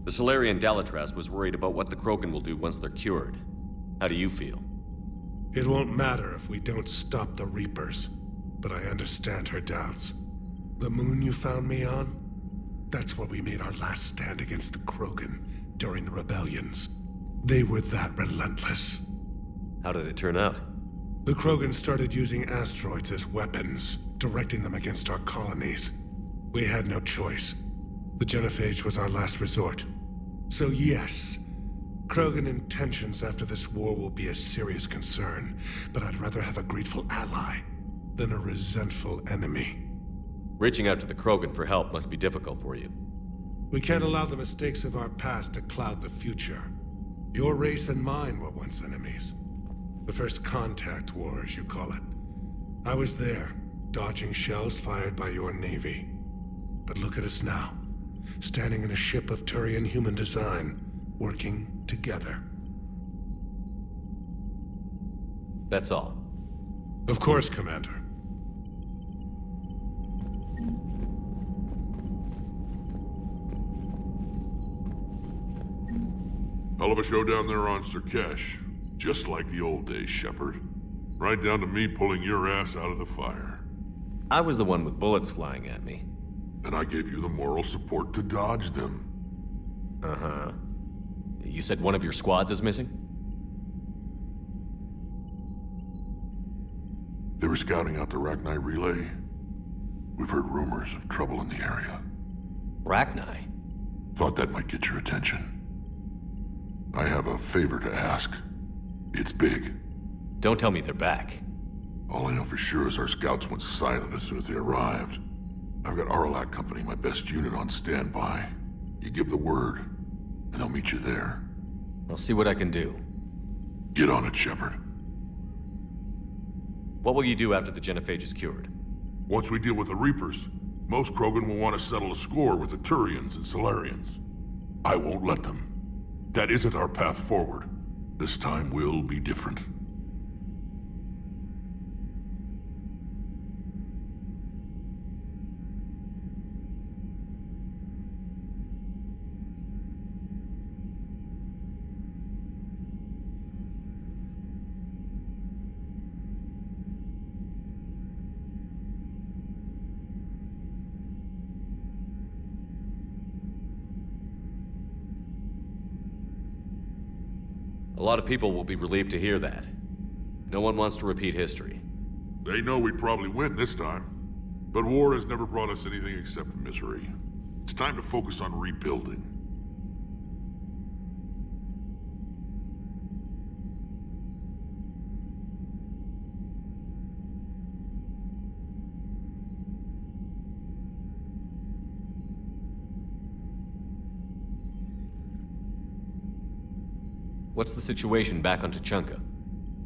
The Solarian Dalatras was worried about what the Krogan will do once they're cured. How do you feel? It won't matter if we don't stop the Reapers, but I understand her doubts. The moon you found me on? That's where we made our last stand against the Krogan during the rebellions. They were that relentless. How did it turn out? The Krogan started using asteroids as weapons, directing them against our colonies. We had no choice. The Genophage was our last resort. So yes, Krogan intentions after this war will be a serious concern, but I'd rather have a grateful ally than a resentful enemy. Reaching out to the Krogan for help must be difficult for you. We can't allow the mistakes of our past to cloud the future. Your race and mine were once enemies. The first contact war, as you call it. I was there, dodging shells fired by your navy. But look at us now, standing in a ship of Turian human design, working together. That's all. Of course, Commander. Hell of a show down there on СУР'КЕШ. Just like the old days, Shepard. Right down to me pulling your ass out of the fire. I was the one with bullets flying at me. And I gave you the moral support to dodge them. Uh-huh. You said one of your squads is missing? They were scouting out the Rachni relay. We've heard rumors of trouble in the area. Rachni? Thought that might get your attention. I have a favor to ask. It's big. Don't tell me they're back. All I know for sure is our scouts went silent as soon as they arrived. I've got Aralak Company, my best unit, on standby. You give the word, and they'll meet you there. I'll see what I can do. Get on it, Shepard. What will you do after the Genophage is cured? Once we deal with the Reapers, most Krogan will want to settle a score with the Turians and Solarians. I won't let them. That isn't our path forward. This time will be different. A lot of people will be relieved to hear that. No one wants to repeat history. They know we'd probably win this time. But war has never brought us anything except misery. It's time to focus on rebuilding. What's the situation back on Tuchanka?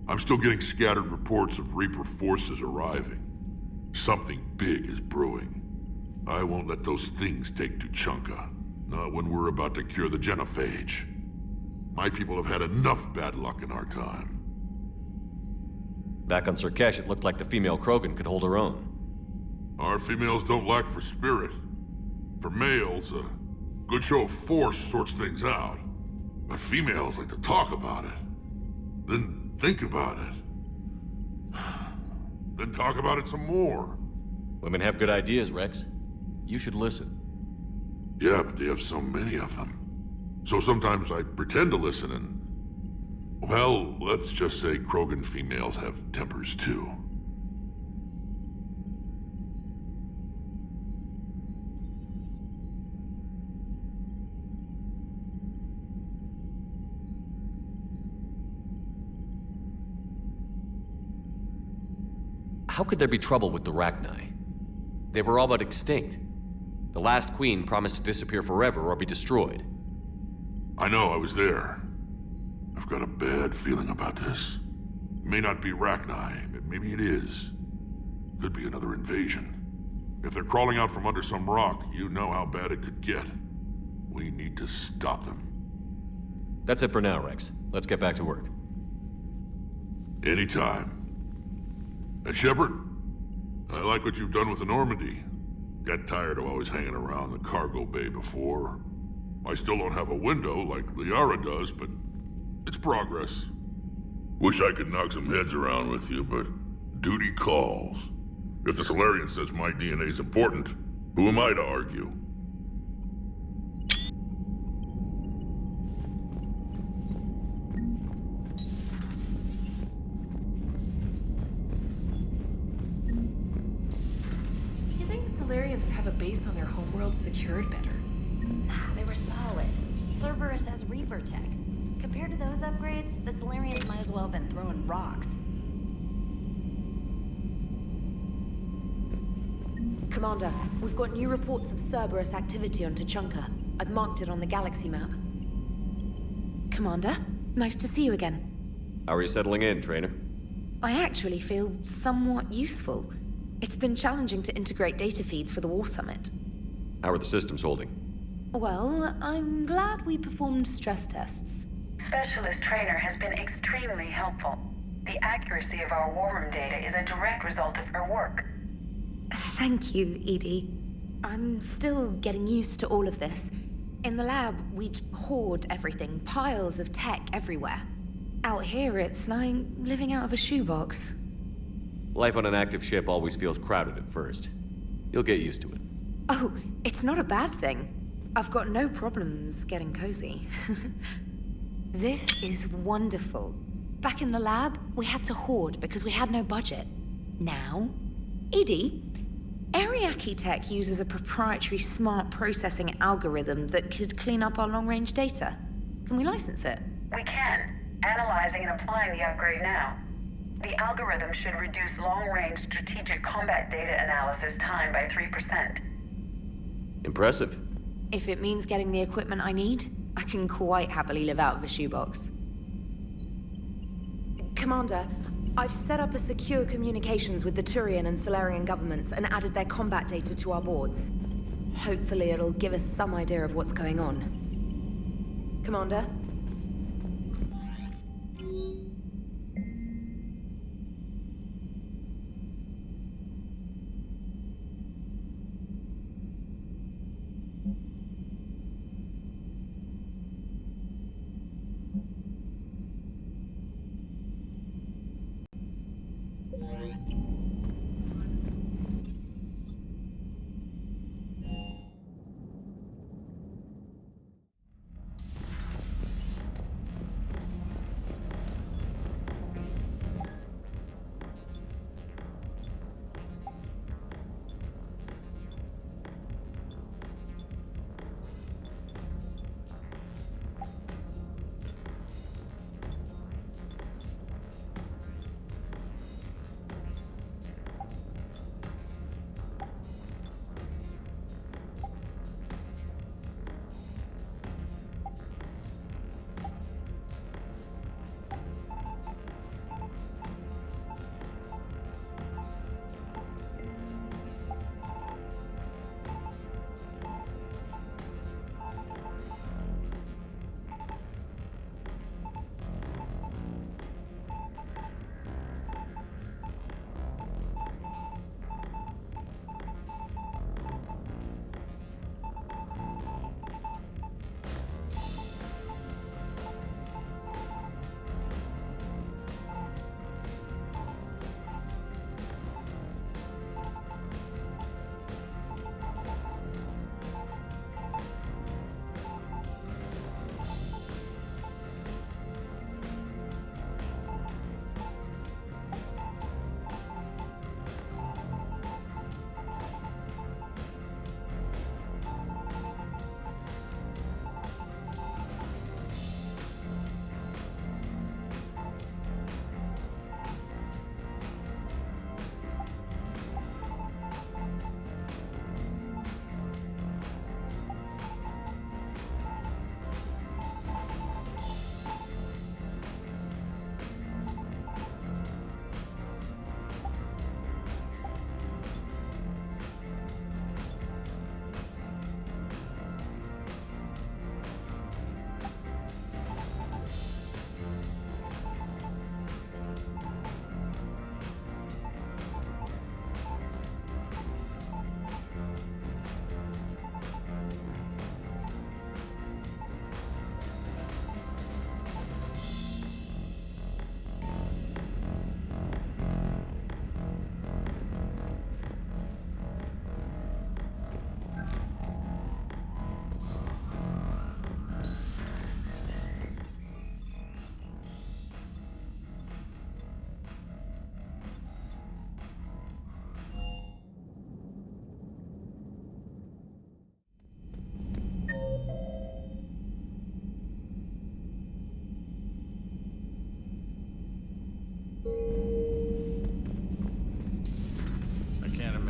I'm still getting scattered reports of Reaper forces arriving. Something big is brewing. I won't let those things take Tuchanka. Not when we're about to cure the genophage. My people have had enough bad luck in our time. Back on СУР'КЕШ, it looked like the female Krogan could hold her own. Our females don't lack for spirit. For males, a good show of force sorts things out. But females like to talk about it. Then think about it. Then talk about it some more. Women have good ideas, Rex. You should listen. Yeah, but they have so many of them. So sometimes I pretend to listen and... Well, let's just say Krogan females have tempers too. How could there be trouble with the Rachni? They were all but extinct. The last queen promised to disappear forever or be destroyed. I know, I was there. I've got a bad feeling about this. It may not be Rachni, but maybe it is. Could be another invasion. If they're crawling out from under some rock, you know how bad it could get. We need to stop them. That's it for now, Rex. Let's get back to work. Anytime. And Shepard, I like what you've done with the Normandy. Got tired of always hanging around the cargo bay before. I still don't have a window like Liara does, but it's progress. Wish I could knock some heads around with you, but duty calls. If the Solarian says my DNA's important, who am I to argue? You think Solarians would have a base on their homeworld secured better? Nah, they were solid. Cerberus has Reaper tech. Compared to those upgrades, the Solarians might as well have been throwing rocks. Commander, we've got new reports of Cerberus activity on Tuchanka. I've marked it on the galaxy map. Commander, nice to see you again. How are you settling in, Trainer? I actually feel somewhat useful. It's been challenging to integrate data feeds for the War Summit. How are the systems holding? Well, I'm glad we performed stress tests. Specialist Trainer has been extremely helpful. The accuracy of our war room data is a direct result of her work. Thank you, Edie. I'm still getting used to all of this. In the lab, we'd hoard everything, piles of tech everywhere. Out here, it's like living out of a shoebox. Life on an active ship always feels crowded at first. You'll get used to it. Oh, it's not a bad thing. I've got no problems getting cozy. This is wonderful. Back in the lab, we had to hoard because we had no budget. Now, Edie, Ariake Tech uses a proprietary smart processing algorithm that could clean up our long-range data. Can we license it? We can. Analyzing and applying the upgrade now. The algorithm should reduce long-range strategic combat data analysis time by 3%. Impressive. If it means getting the equipment I need, I can quite happily live out of a shoebox. Commander, I've set up a secure communications with the Turian and Solarian governments and added their combat data to our boards. Hopefully it'll give us some idea of what's going on. Commander?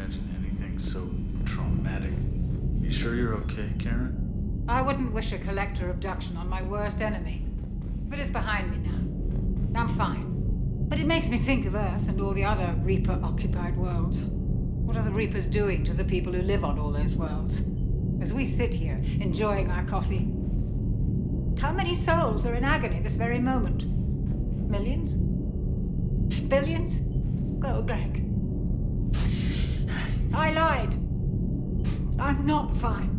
imagine anything so traumatic. You sure you're okay, Karen? I wouldn't wish a collector abduction on my worst enemy. But it's behind me now. I'm fine. But it makes me think of Earth and all the other Reaper-occupied worlds. What are the Reapers doing to the people who live on all those worlds? As we sit here, enjoying our coffee. How many souls are in agony this very moment? Millions? Billions? Oh, Greg. I lied. I'm not fine.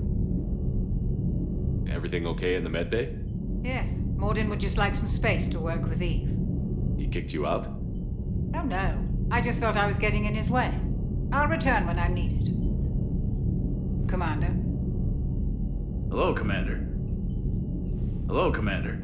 Everything okay in the medbay? Yes, Morden would just like some space to work with Eve. He kicked you out? Oh no, I just felt I was getting in his way. I'll return when I'm needed. Commander. Hello, Commander. Hello, Commander.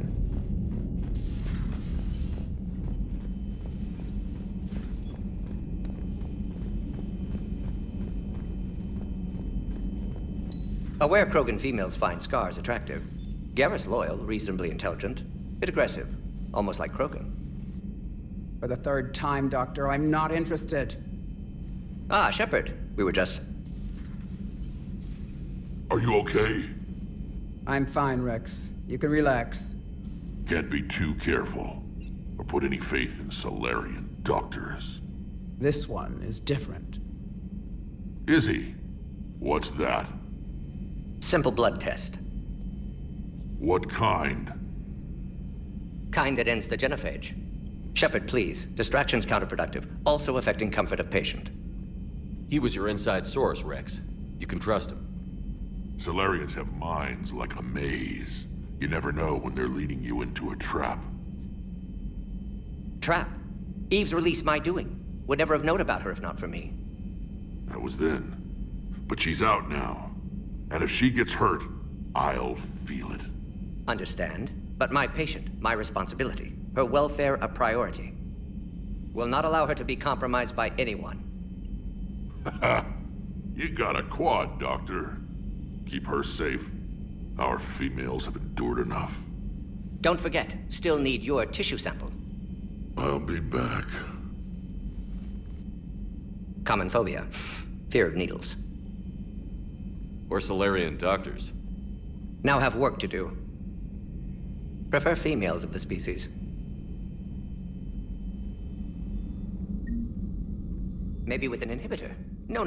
Aware Krogan females find Scars attractive. Garrus loyal, reasonably intelligent, bit aggressive, almost like Krogan. For the third time, Doctor, I'm not interested. Ah, Shepard. We were just... Are you okay? I'm fine, Rex. You can relax. Can't be too careful, or put any faith in Solarian doctors. This one is different. Is he? What's that? Simple blood test. What kind? Kind that ends the genophage. Shepard, please. Distraction's counterproductive, also affecting comfort of patient. He was your inside source, Rex. You can trust him. Solarians have minds like a maze. You never know when they're leading you into a trap. Trap? Eve's release my doing. Would never have known about her if not for me. That was then. But she's out now. And if she gets hurt, I'll feel it. Understand. But my patient, my responsibility. Her welfare a priority. Will not allow her to be compromised by anyone. You got a quad, Doctor. Keep her safe. Our females have endured enough. Don't forget, still need your tissue sample. I'll be back. Common phobia. Fear of needles. We're Solarian doctors. Now have work to do. Prefer females of the species. Maybe with an inhibitor. No.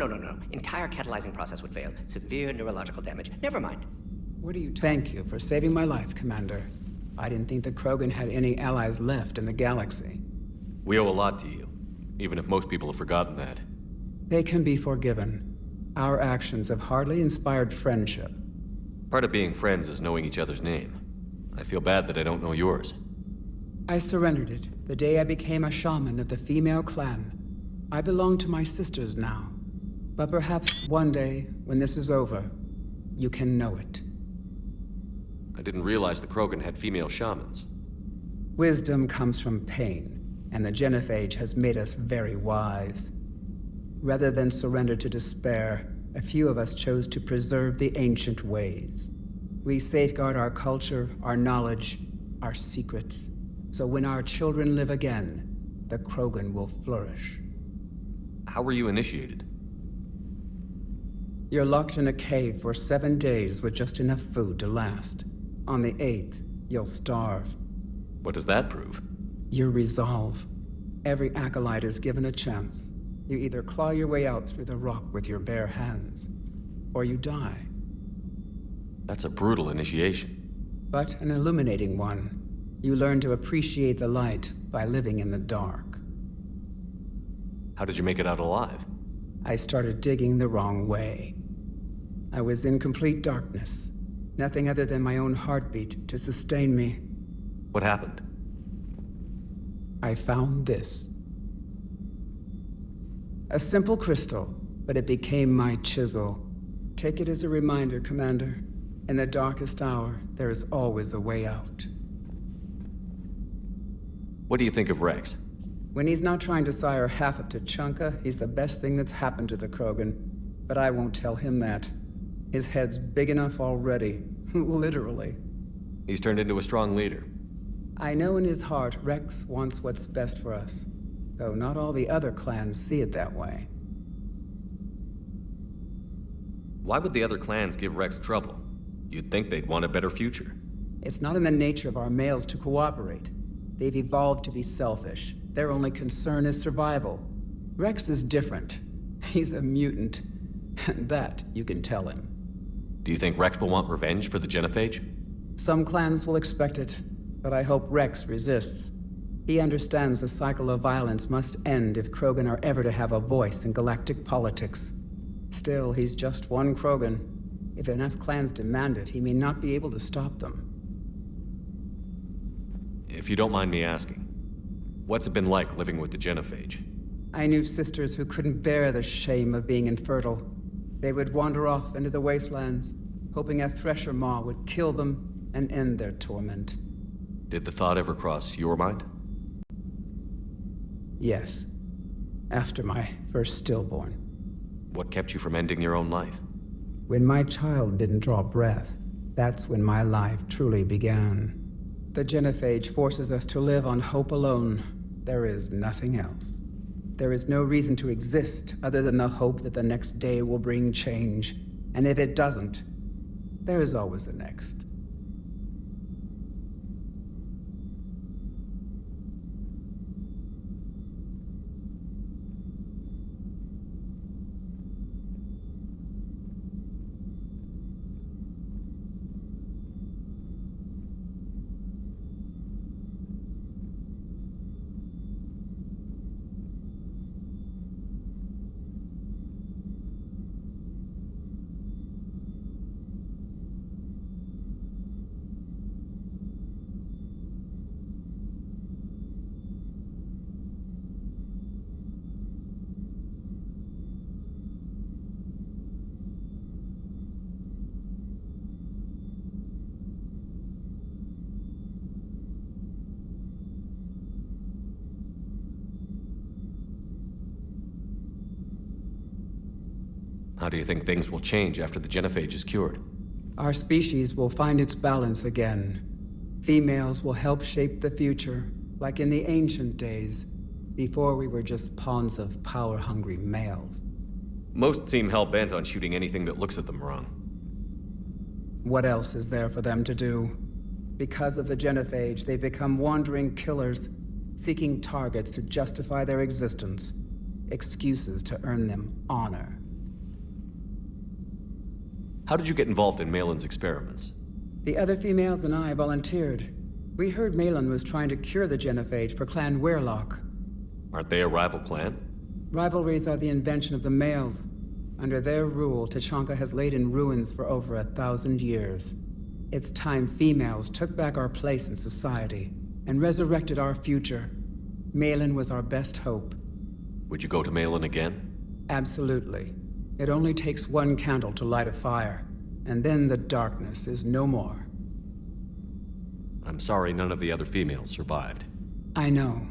Entire catalyzing process would fail. Severe neurological damage. Never mind. What are you Thank you for saving my life, Commander. I didn't think the Krogan had any allies left in the galaxy. We owe a lot to you, even if most people have forgotten that. They can be forgiven. Our actions have hardly inspired friendship. Part of being friends is knowing each other's name. I feel bad that I don't know yours. I surrendered it the day I became a shaman of the female clan. I belong to my sisters now. But perhaps one day, when this is over, you can know it. I didn't realize the Krogan had female shamans. Wisdom comes from pain, and the genophage has made us very wise. Rather than surrender to despair, a few of us chose to preserve the ancient ways. We safeguard our culture, our knowledge, our secrets. So when our children live again, the Krogan will flourish. How were you initiated? You're locked in a cave for 7 days with just enough food to last. On the 8th, you'll starve. What does that prove? Your resolve. Every acolyte is given a chance. You either claw your way out through the rock with your bare hands, or you die. That's a brutal initiation. But an illuminating one. You learn to appreciate the light by living in the dark. How did you make it out alive? I started digging the wrong way. I was in complete darkness. Nothing other than my own heartbeat to sustain me. What happened? I found this. A simple crystal, but it became my chisel. Take it as a reminder, Commander. In the darkest hour, there is always a way out. What do you think of Rex? When he's not trying to sire half of Tuchanka, he's the best thing that's happened to the Krogan. But I won't tell him that. His head's big enough already. Literally. He's turned into a strong leader. I know in his heart Rex wants what's best for us. Though not all the other clans see it that way. Why would the other clans give Rex trouble? You'd think they'd want a better future. It's not in the nature of our males to cooperate. They've evolved to be selfish. Their only concern is survival. Rex is different. He's a mutant. And that you can tell him. Do you think Rex will want revenge for the Genophage? Some clans will expect it, but I hope Rex resists. He understands the cycle of violence must end if Krogan are ever to have a voice in galactic politics. Still, he's just one Krogan. If enough clans demand it, he may not be able to stop them. If you don't mind me asking, what's it been like living with the Genophage? I knew sisters who couldn't bear the shame of being infertile. They would wander off into the wastelands, hoping a Thresher Maw would kill them and end their torment. Did the thought ever cross your mind? Yes. After my first stillborn. What kept you from ending your own life? When my child didn't draw breath, that's when my life truly began. The Genophage forces us to live on hope alone. There is nothing else. There is no reason to exist other than the hope that the next day will bring change. And if it doesn't, there is always the next. How do you think things will change after the Genophage is cured? Our species will find its balance again. Females will help shape the future, like in the ancient days, before we were just pawns of power-hungry males. Most seem hell-bent on shooting anything that looks at them wrong. What else is there for them to do? Because of the Genophage, they become wandering killers, seeking targets to justify their existence, excuses to earn them honor. How did you get involved in Malin's experiments? The other females and I volunteered. We heard Malin was trying to cure the Genophage for Clan Weirlock. Aren't they a rival clan? Rivalries are the invention of the males. Under their rule, Tachanka has laid in ruins for over 1,000 years. It's time females took back our place in society and resurrected our future. Malin was our best hope. Would you go to Malin again? Absolutely. It only takes one candle to light a fire, and then the darkness is no more. I'm sorry none of the other females survived. I know.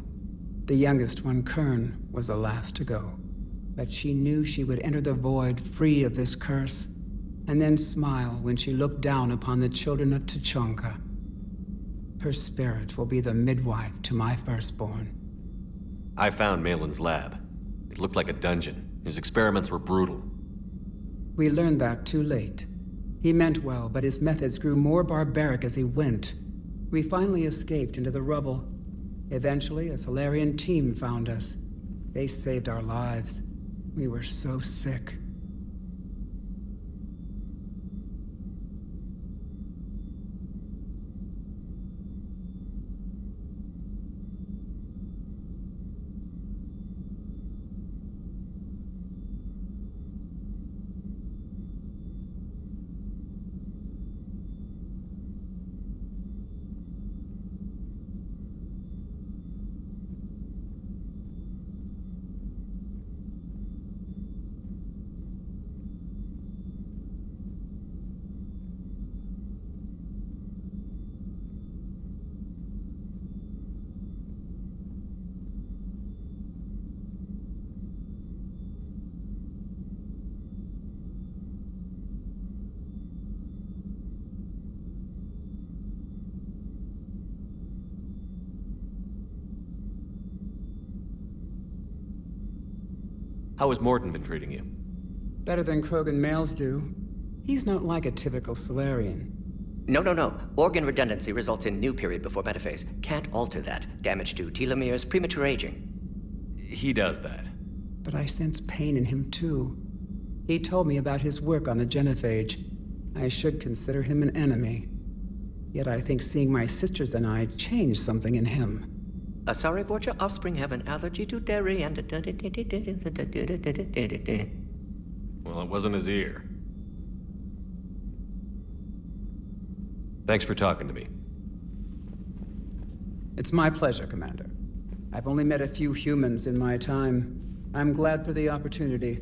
The youngest one, Kern, was the last to go. But she knew she would enter the void free of this curse, and then smile when she looked down upon the children of Tachanka. Her spirit will be the midwife to my firstborn. I found Malin's lab. It looked like a dungeon. His experiments were brutal. We learned that too late. He meant well, but his methods grew more barbaric as he went. We finally escaped into the rubble. Eventually, a Solarian team found us. They saved our lives. We were so sick. How has Morden been treating you? Better than Krogan males do. He's not like a typical Solarian. No. Organ redundancy results in new period before metaphase. Can't alter that. Damage to telomeres, premature aging. He does that. But I sense pain in him too. He told me about his work on the genophage. I should consider him an enemy. Yet I think seeing my sisters and I changed something in him. Sorry, Vorcha, offspring have an allergy to dairy and... Well, it wasn't his ear. Thanks for talking to me. It's my pleasure, Commander. I've only met a few humans in my time. I'm glad for the opportunity.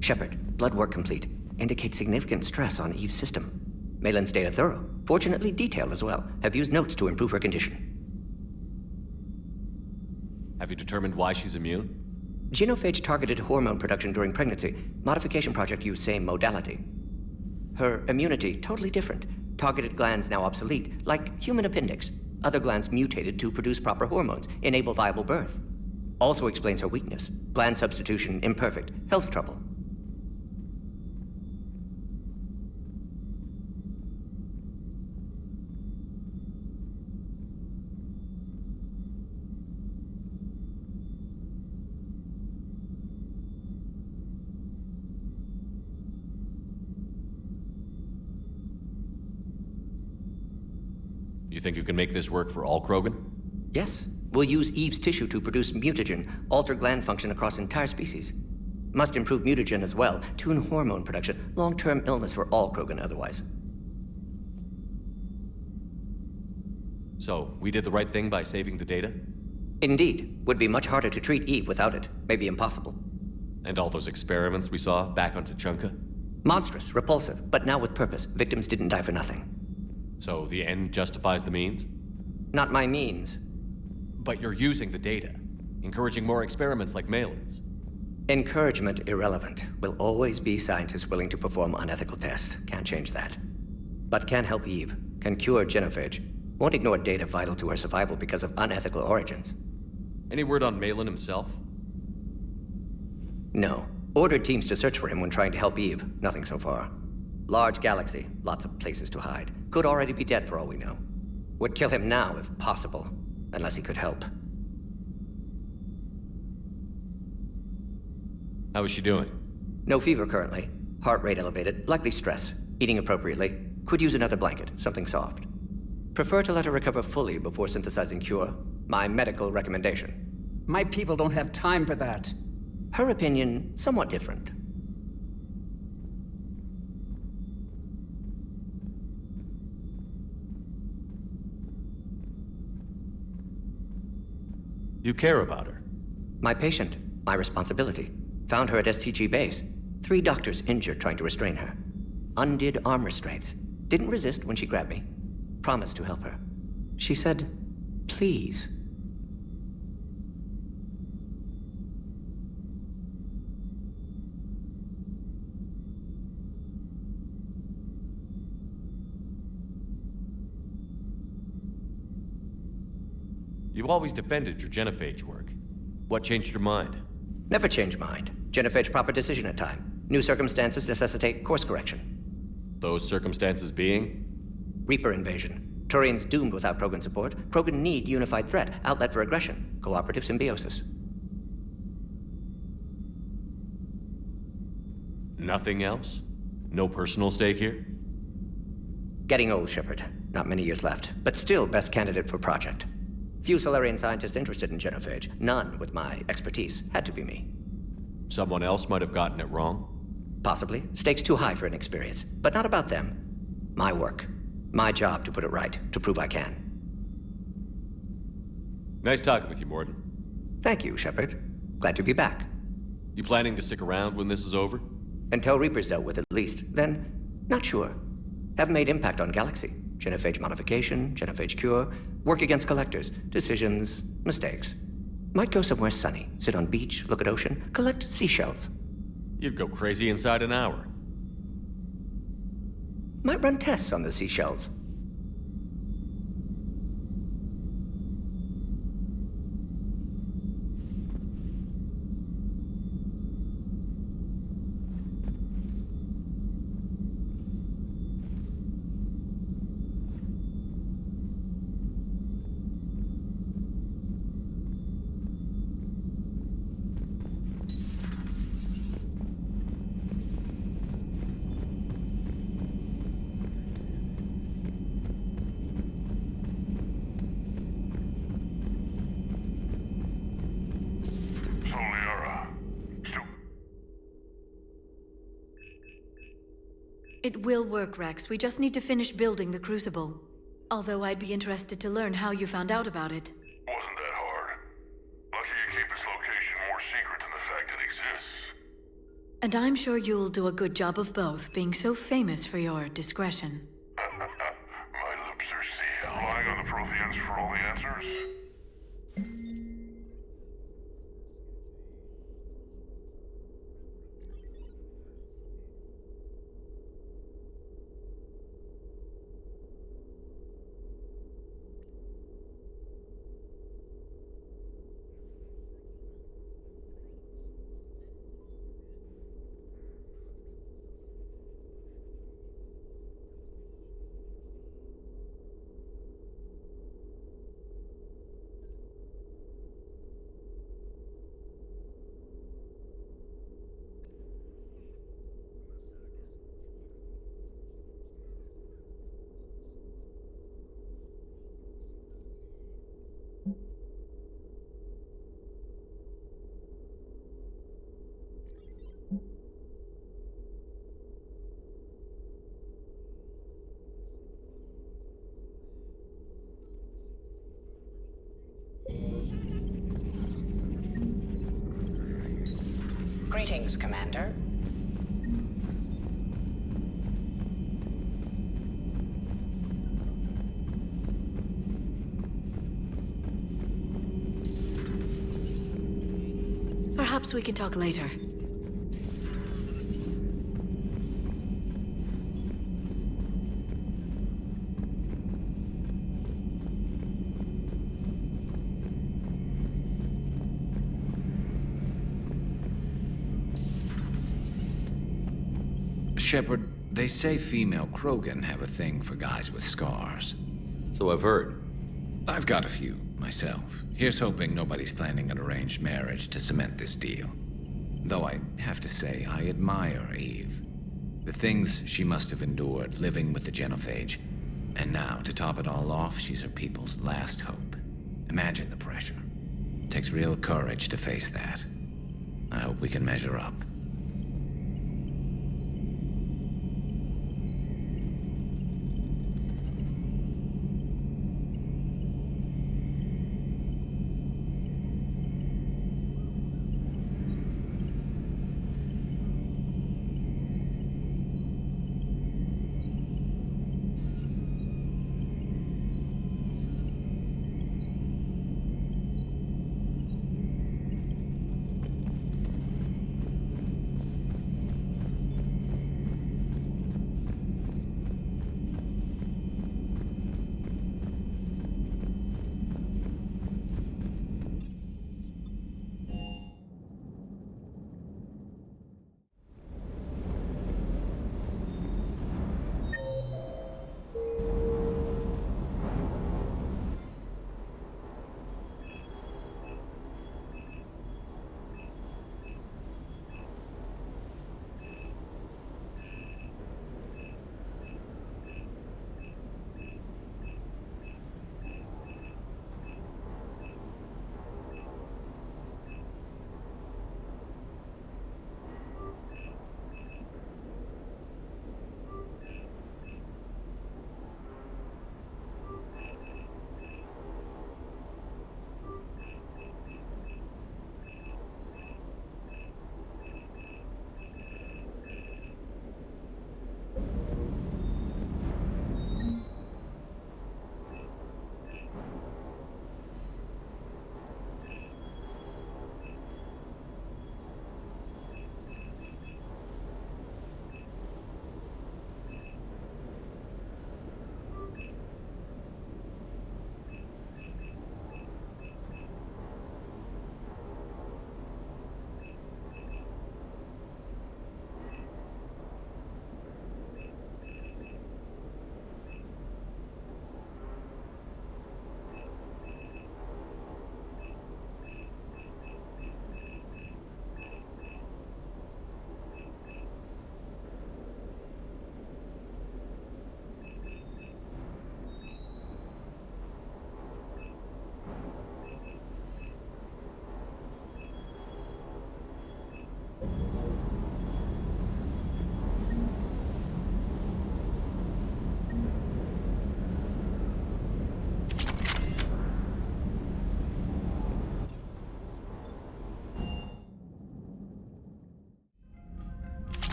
Shepard, blood work complete. Indicates significant stress on Eve's system. Malin's data thorough. Fortunately detailed as well. Have used notes to improve her condition. Have you determined why she's immune? Genophage targeted hormone production during pregnancy. Modification project used same modality. Her immunity totally different. Targeted glands now obsolete, like human appendix. Other glands mutated to produce proper hormones, enable viable birth. Also explains her weakness. Gland substitution imperfect. Health trouble. You think you can make this work for all Krogan? Yes. We'll use Eve's tissue to produce mutagen, alter gland function across entire species. Must improve mutagen as well, tune hormone production, long-term illness for all Krogan otherwise. So, we did the right thing by saving the data? Indeed. Would be much harder to treat Eve without it. Maybe impossible. And all those experiments we saw back on Tuchanka? Monstrous, repulsive, but now with purpose. Victims didn't die for nothing. So the end justifies the means? Not my means. But you're using the data, encouraging more experiments like Malin's. Encouragement irrelevant. Will always be scientists willing to perform unethical tests. Can't change that. But can help Eve. Can cure genophage. Won't ignore data vital to her survival because of unethical origins. Any word on Malin himself? No. Ordered teams to search for him when trying to help Eve. Nothing so far. Large galaxy. Lots of places to hide. Could already be dead for all we know. Would kill him now if possible. Unless he could help. How is she doing? No fever currently. Heart rate elevated. Likely stress. Eating appropriately. Could use another blanket. Something soft. Prefer to let her recover fully before synthesizing cure. My medical recommendation. My people don't have time for that. Her opinion, somewhat different. You care about her? My patient. My responsibility. Found her at STG base. 3 doctors injured trying to restrain her. Undid arm restraints. Didn't resist when she grabbed me. Promised to help her. She said, please. You always defended your genophage work. What changed your mind? Never change mind. Genophage proper decision at time. New circumstances necessitate course correction. Those circumstances being? Reaper invasion. Turians doomed without Krogan support. Krogan need unified threat, outlet for aggression, cooperative symbiosis. Nothing else? No personal stake here? Getting old, Shepard. Not many years left, but still best candidate for project. Few Solarian scientists interested in genophage. None with my expertise. Had to be me. Someone else might have gotten it wrong? Possibly. Stakes too high for inexperience. But not about them. My work. My job to put it right. To prove I can. Nice talking with you, Morden. Thank you, Shepard. Glad to be back. You planning to stick around when this is over? Until Reaper's dealt with, at least. Then, not sure. Haven't made impact on Galaxy. Genophage modification, genophage cure, work against collectors, decisions, mistakes. Might go somewhere sunny, sit on beach, look at ocean, collect seashells. You'd go crazy inside an hour. Might run tests on the seashells. It will work, Rex. We just need to finish building the Crucible. Although I'd be interested to learn how you found out about it. Wasn't that hard. Lucky you keep its location more secret than the fact it exists. And I'm sure you'll do a good job of both, being so famous for your discretion. My lips are sealed. Relying on the Protheans for all the answers? Greetings, Commander. Perhaps we can talk later. Shepard, they say female Krogan have a thing for guys with scars. So I've heard. I've got a few, myself. Here's hoping nobody's planning an arranged marriage to cement this deal. Though I have to say, I admire Eve. The things she must have endured living with the Genophage. And now, to top it all off, she's her people's last hope. Imagine the pressure. It takes real courage to face that. I hope we can measure up.